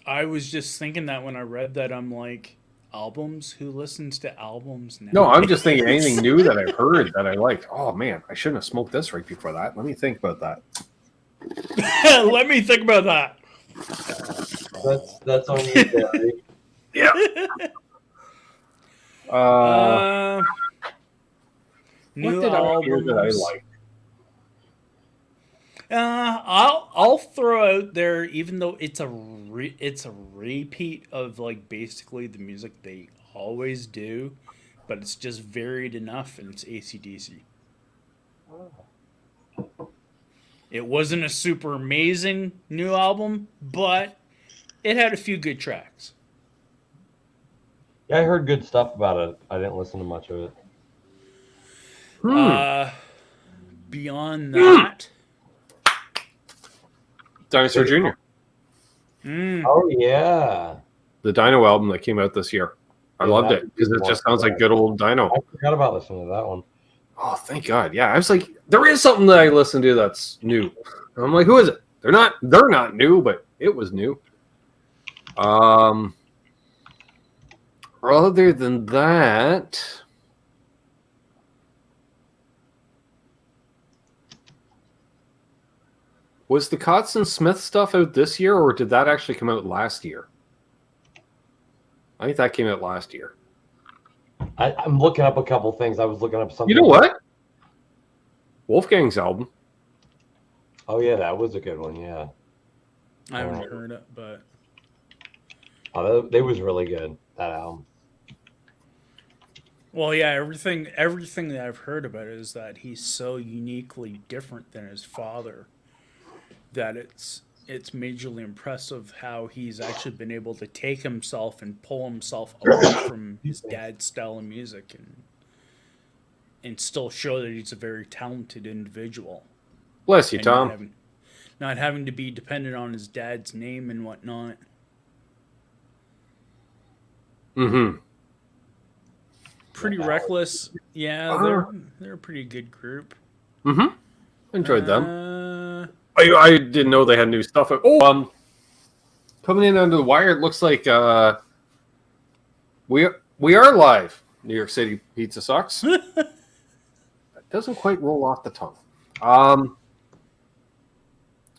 I was just thinking that when I read that, I'm like, albums? Who listens to albums now? No, I'm just thinking anything new that I've heard that I liked. Oh man, I shouldn't have smoked this right before that. Let me think about that. Let me think about that. That's on you, Barry. Yeah. New what did I hear that I albums. liked? I'll throw out there, even though it's a repeat of like basically the music they always do, but it's just varied enough, and it's AC/DC. It wasn't a super amazing new album, but it had a few good tracks. Yeah, I heard good stuff about it. I didn't listen to much of it. Beyond that, Dinosaur Jr., Oh, yeah. the Dino album that came out this year. I Yeah, loved that it because it was just sounds like good old Dino. I forgot about listening to that one. Oh, thank God. Yeah, I was like, there is something that I listen to that's new. And I'm like, who is it? They're not new, but it was new. Other than that, was the Kotzen Smith stuff out this year, or did that actually come out last year? I think that came out last year. I'm looking up a couple things. I was looking up something. You know what? Wolfgang's album. Oh, yeah, that was a good one, yeah. I haven't heard it, but Oh, they was really good, that album. well, yeah, everything that I've heard about it is that he's so uniquely different than his father. that it's majorly impressive how he's actually been able to take himself and pull himself away from his dad's style of music and still show that he's a very talented individual. Bless you, And Tom. not having to be dependent on his dad's name and whatnot. Mm-hmm. Pretty reckless. Yeah, they're a pretty good group. Mm-hmm. Enjoyed them. I didn't know they had new stuff. Coming in under the wire, it looks like we are live. New York City pizza sucks. That doesn't quite roll off the tongue.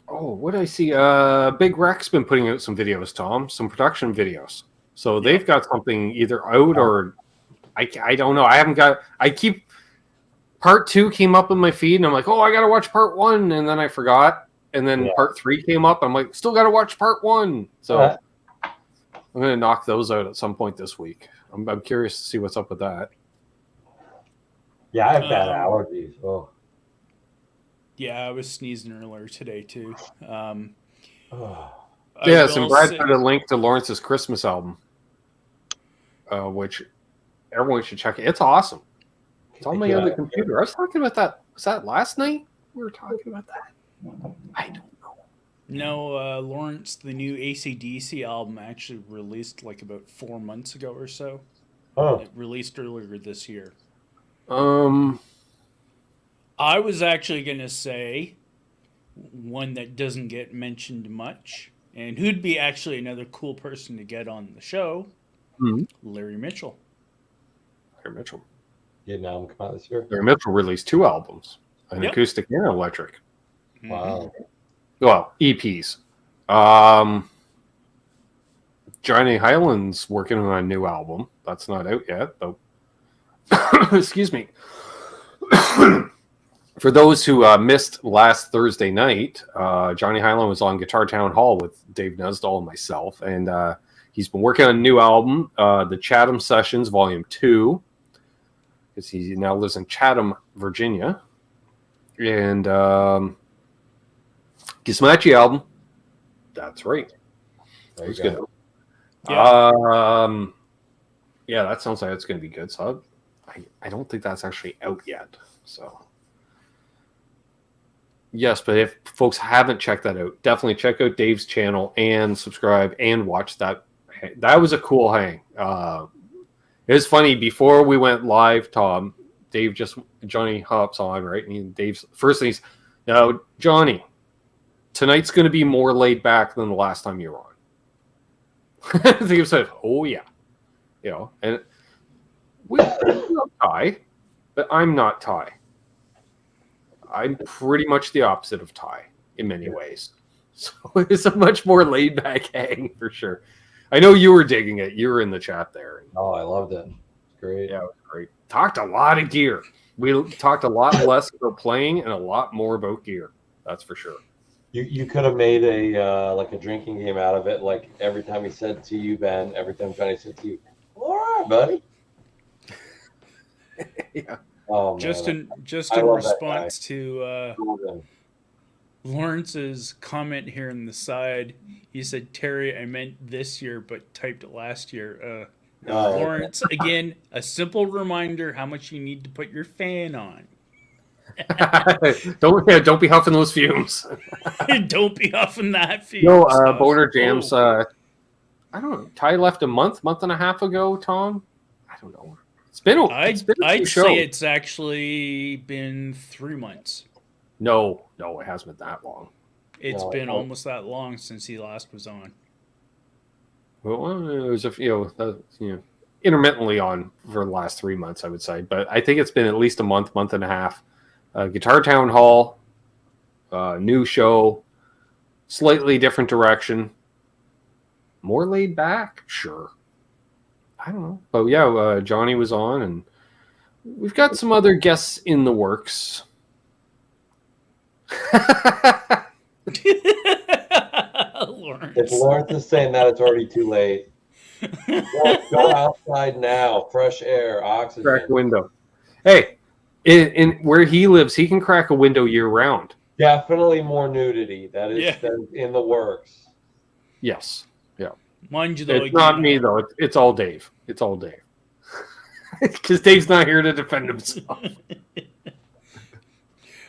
What did I see? Big Rec's been putting out some videos, Tom, some production videos. So they've got something either out or I don't know. Part 2 came up in my feed, and I'm like, I got to watch part 1, and then I forgot. And then part 3 came up. I'm like, still got to watch part 1. So I'm going to knock those out at some point this week. I'm curious to see what's up with that. Yeah, I have bad allergies. Oh. Yeah, I was sneezing earlier today too. And Brad put a link to Lawrence's Christmas album, which everyone should check. It's awesome. It's on my other computer. I was talking about that. Was that last night? We were talking about that. I don't know. No, Lawrence, the new AC/DC album actually released like about 4 months ago or so. Oh. It released earlier this year. I was actually going to say one that doesn't get mentioned much, and who'd be actually another cool person to get on the show, Larry Mitchell. Did an album come out this year? Larry Mitchell released 2 albums, an acoustic and electric. Wow. Well, EPs. Johnny Hyland's working on a new album. That's not out yet, though. Excuse me. For those who missed last Thursday night, Johnny Hyland was on Guitar Town Hall with Dave Nesdall and myself, and he's been working on a new album, the Chatham Sessions Volume 2, because he now lives in Chatham, Virginia. And Gizmachi album. That's right. That was good. Yeah, that sounds like it's going to be good. So I don't think that's actually out yet. So yes, but if folks haven't checked that out, definitely check out Dave's channel and subscribe and watch that. That was a cool hang. It was funny before we went live, Tom. Johnny hops on, right? And Dave's first thing now, Johnny, tonight's going to be more laid back than the last time you were on. Dave said, "Oh yeah," and we love Ty, but I'm not Ty. I'm pretty much the opposite of Ty in many ways. So it's a much more laid back hang for sure. I know you were digging it. You were in the chat there. Oh, I loved it. It's great. Yeah, it was great. Talked a lot of gear. We talked a lot less about playing and a lot more about gear. That's for sure. You could have made a drinking game out of it. Like every time he said to you, Ben, every time Johnny said to you, "All right, buddy." Yeah. Oh, just man. in response to Lawrence's comment here on the side, he said, "Terry, I meant this year, but typed it last year." Lawrence, again, a simple reminder how much you need to put your fan on. Don't be huffing those fumes. Don't be huffing that fume. No, Boner Jams. I don't know. Ty left a month and a half ago. Tom, I don't know. I'd say it's actually been 3 months. No, it hasn't been that long. It's been almost that long since he last was on. Well, it was intermittently on for the last 3 months, I would say, but I think it's been at least a month and a half. Guitar Town Hall, new show, slightly different direction, more laid back, sure. I don't know, but yeah, Johnny was on, and we've got some other guests in the works. Lawrence. If Lawrence is saying that, it's already too late. Go outside now. Fresh air, oxygen. Crack window. Hey, in where he lives, he can crack a window year round. Definitely more nudity. That is, Yeah. that is in the works. Yes. Yeah. Mind you, though, It's not me though. It's all Dave. It's all Dave. Because Dave's not here to defend himself.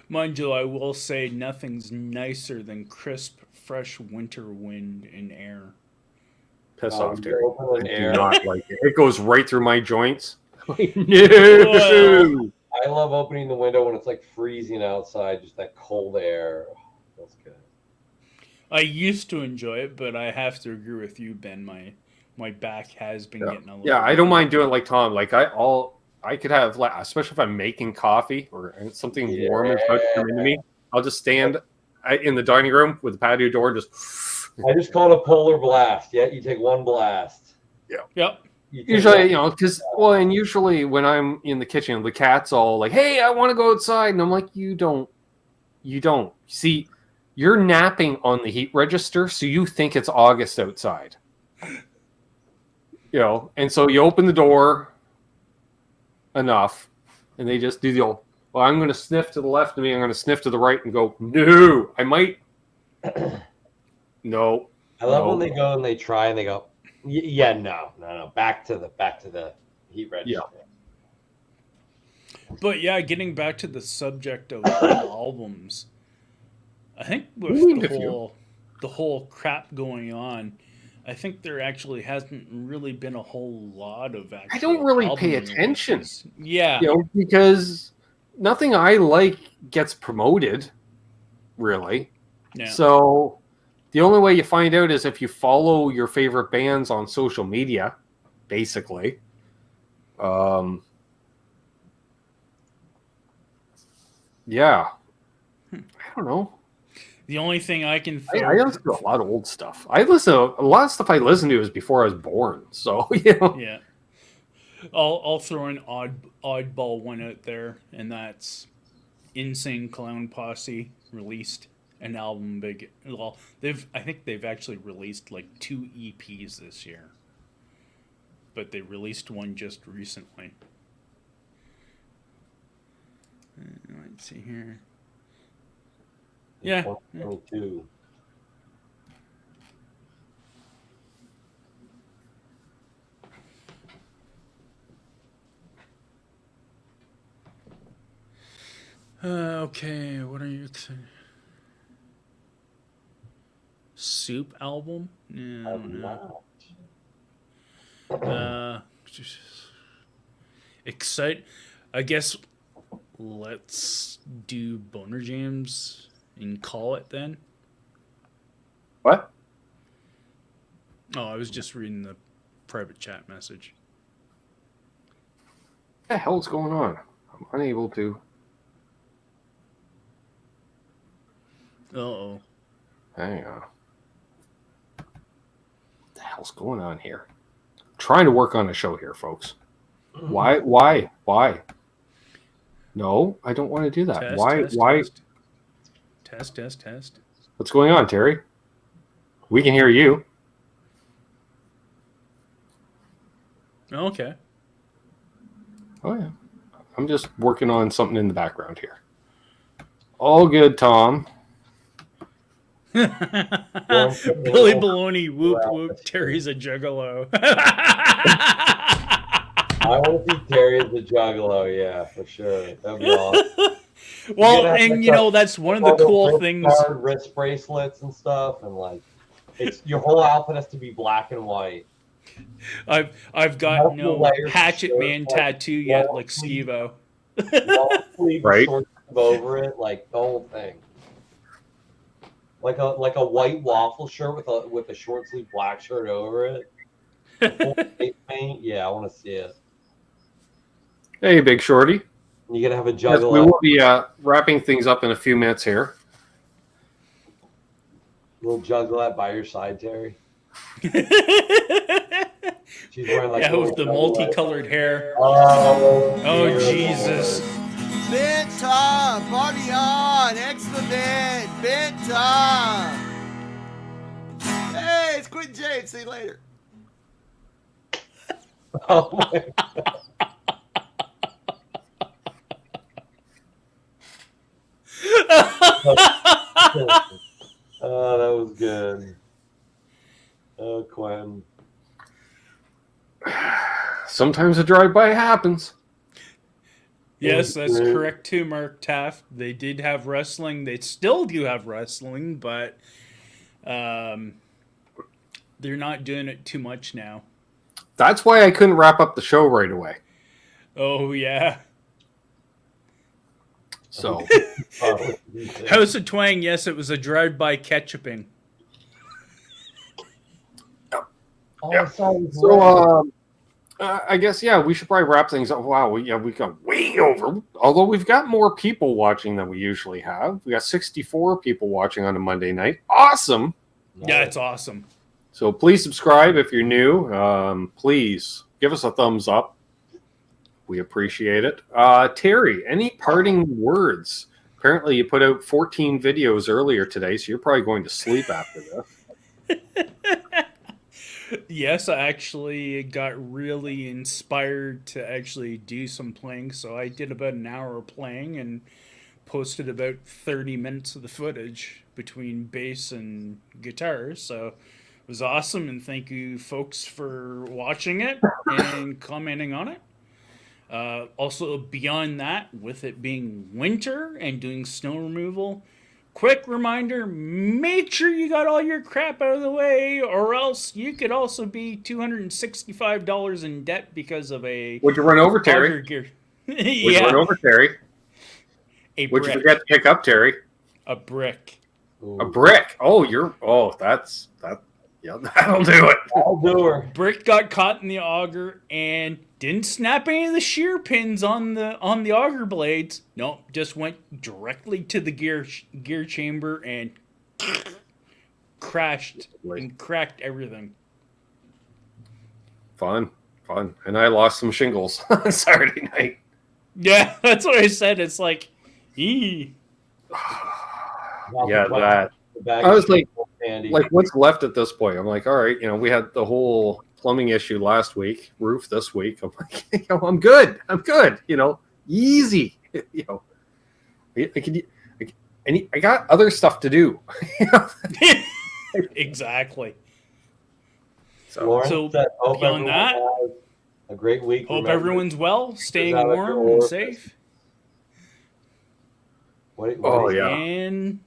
Mind you, I will say nothing's nicer than crisp, fresh winter wind and air. Piss off, You Terry. open an I air. do not like it. It goes right through my joints. No. Well, I love opening the window when it's like freezing outside, just that cold air. Oh, feels good. I used to enjoy it, but I have to agree with you, Ben. My back has been getting a little. Yeah, I don't mind doing it like Tom. Like I could have, like, especially if I'm making coffee or something warm is about to come into me. I'll just stand in the dining room with the patio door, just. I just call it a polar blast. Yeah, you take one blast. Yeah. Yep. Usually, because and usually when I'm in the kitchen, the cat's all like, "Hey, I want to go outside," and I'm like, "You don't. See, you're napping on the heat register, so you think it's August outside." And so you open the door enough, and they just do the old, well, I'm going to sniff to the left of me, I'm going to sniff to the right, and go, no, I might. No. I love when they go and they try and they go, yeah, no, back to the heat register. Yeah. But yeah, getting back to the subject of albums, I think with the whole crap going on, I think there actually hasn't really been a whole lot of actual. I don't really album pay attention. releases. Yeah. Because nothing I like gets promoted, really. Yeah. So the only way you find out is if you follow your favorite bands on social media, basically. Yeah. I don't know. The only thing I can I listen to a lot of old stuff. A lot of stuff I listened to was before I was born. So, Yeah. I'll throw an oddball one out there, and that's Insane Clown Posse released an album I think they've actually released like 2 EPs this year. But they released one just recently. Let's see here. Yeah. 22. Okay, what are you saying? Soup album? No. Excite. I guess let's do Boner Jams and call it then. What? Oh, I was just reading the private chat message. What the hell's going on? I'm unable to. Uh-oh. Hang on. What the hell's going on here? I'm trying to work on a show here, folks. Why? No, I don't want to do that. Why? Test. What's going on, Terry? We can hear you. Okay. Oh, yeah. I'm just working on something in the background here. All good, Tom. Billy Baloney, whoop whoop, Terry's a juggalo. I want to see Terry as a juggalo, yeah, for sure. That'd be awesome. Well, and that's one of the cool things. Wrist bracelets and stuff, and like, it's your whole outfit has to be black and white. I've got no Hatchet Man tattoo yet, like Steve-O. Right. Short over it, like the whole thing. Like a white waffle shirt with a short sleeve black shirt over it. Paint. Yeah, I want to see it. Hey, Big Shorty. You gotta have a Yes, juggalo. we will be wrapping things up in a few minutes here. Little juggalette by your side, Terry. She's wearing like with the multicolored hair. Oh, Jesus. Ben Tom, party on! Excellent! Ben Tom! Hey, it's Quentin James. See you later. Oh my God. Oh, that was good. Oh, Quinn. Sometimes a drive-by happens. Yes, that's correct too, Mark Taft. They did have wrestling. They still do have wrestling, but they're not doing it too much now. That's why I couldn't wrap up the show right away. Oh, yeah. So, House of Twang, yes, it was a drive-by ketchuping. Oh, Yeah. So, I guess, yeah, we should probably wrap things up. Wow, we got way over. Although we've got more people watching than we usually have. We got 64 people watching on a Monday night. Awesome. Yeah, it's awesome. So please subscribe if you're new. Please give us a thumbs up. We appreciate it. Terry, any parting words? Apparently you put out 14 videos earlier today, so you're probably going to sleep after this. Yes, I actually got really inspired to actually do some playing, so I did about an hour of playing and posted about 30 minutes of the footage between bass and guitar, so it was awesome, and thank you folks for watching it and commenting on it. Also, beyond that, with it being winter and doing snow removal, quick reminder, make sure you got all your crap out of the way, or else you could also be $265 in debt because of a... Would you run over, Terry? auger gear. Would you run over, Terry? A Would you brick. forget to pick up, Terry? A brick. Ooh. A brick. Oh, yeah, that'll do it. I'll do her. Brick got caught in the auger and didn't snap any of the shear pins on the auger blades. No, just went directly to the gear chamber and crashed and cracked everything. Fun. And I lost some shingles on Saturday night. Yeah, that's what I said. It's like, Yeah, that. I was like, what's left at this point? I'm like, all right, we had the whole plumbing issue last week, roof this week. I'm like, I'm good, easy, I got other stuff to do. exactly. Lawrence So, said, hope beyond everyone that, has a great week. Hope Remember, everyone's well, staying out of your warm and orifice. safe. What yeah. And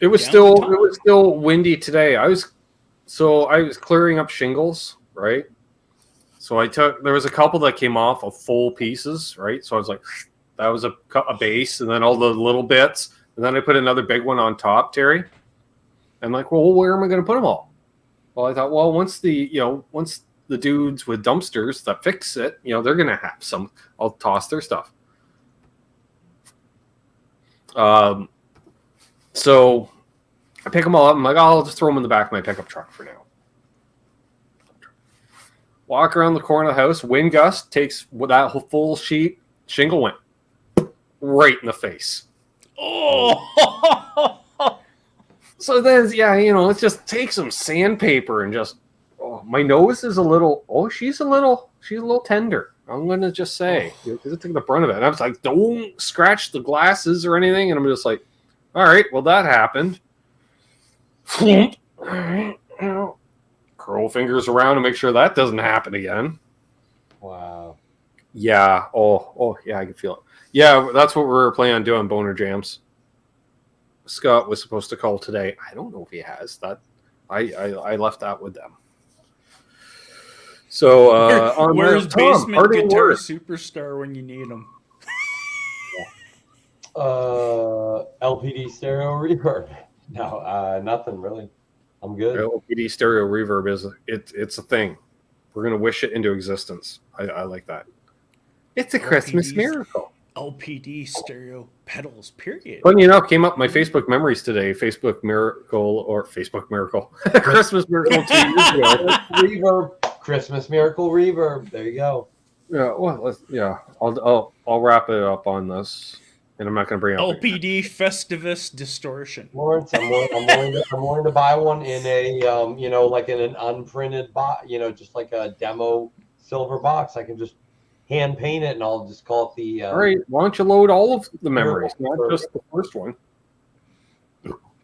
It was Down the top. still windy today. I was clearing up shingles, right? So there was a couple that came off of full pieces, right? So I was like, that was a base, and then all the little bits, and then I put another big one on top, Terry. I'm like, well, where am I going to put them all? Well, I thought, well, once the dudes with dumpsters that fix it, they're going to have some. I'll toss their stuff. So I pick them all up. I'm like, I'll just throw them in the back of my pickup truck for now. Walk around the corner of the house. Wind gust takes that whole full sheet. Shingle went right in the face. oh, So then, let's just take some sandpaper and just. Oh, my nose is a little. Oh, she's a little tender. I'm gonna just say because it took the brunt of it. And I was like, don't scratch the glasses or anything. And I'm just like, all right, well that happened. All right, curl fingers around to make sure that doesn't happen again. Wow. Yeah. Oh, yeah, I can feel it. Yeah, that's what we're planning on doing, Boner Jams. Scott was supposed to call today. I don't know if he has that. I left that with them. So where's Tom, Basement parting Guitar words. Superstar when you need him? LPD stereo reverb. No, nothing really. I'm good. LPD stereo reverb it's a thing. We're gonna wish it into existence. I like that. It's a Christmas LPDs. miracle. LPD stereo pedals, period. Funny enough, came up my Facebook memories today. Facebook miracle. Christmas miracle 2 years ago. Reverb. Christmas miracle reverb. There you go. Yeah, well, I'll wrap it up on this, and I'm not going to bring up LPD Festivus Distortion. Lawrence, I'm willing to buy one in a like in an unprinted box, just like a demo silver box. I can just hand paint it, and I'll just call it the. All right, why don't you load all of the memories, not just the first one?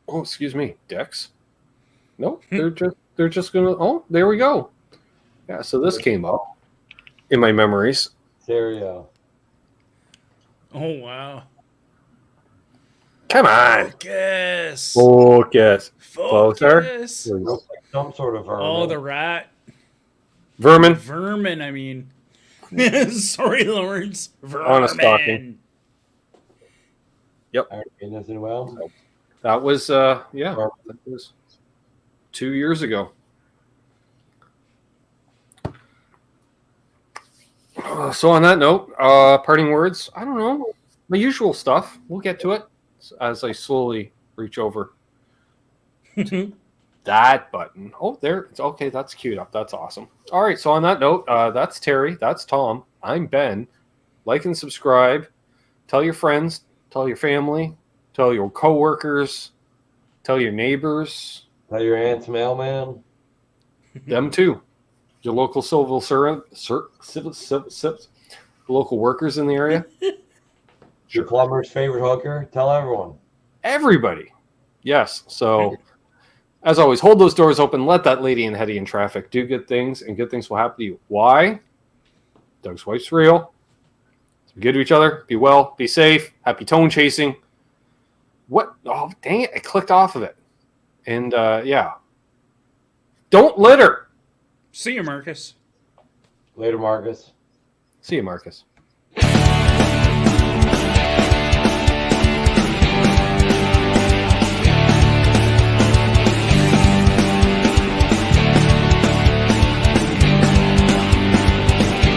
Oh, excuse me, decks. Nope, they're just gonna. Oh, there we go. Yeah, so this came up in my memories. Stereo. Oh wow. Come on, Focus. focus. Closer. Focus. Looks like some sort of vermin. Oh, the rat. Vermin. Vermin, I mean. Sorry, Lawrence. Vermin. On a stocking. Aren't you missing well? That was that was 2 years ago. So on that note, parting words. I don't know, my usual stuff. We'll get to it as I slowly reach over that button. Oh, there. It's okay. That's queued up. That's awesome. All right. So on that note, that's Terry. That's Tom. I'm Ben. Like and subscribe. Tell your friends. Tell your family. Tell your coworkers. Tell your neighbors. Tell your aunt's mailman. Them too. Your local civil servant, local workers in the area. Your plumber's favorite hooker. Tell everyone. Everybody. Yes. So, as always, hold those doors open. Let that lady and Hetty in traffic do good things, and good things will happen to you. Why? Doug's wife's real. Be good to each other. Be well. Be safe. Happy tone chasing. What? Oh, dang it. I clicked off of it. And, yeah. Don't litter. See you, Marcus. Later, Marcus. See you, Marcus.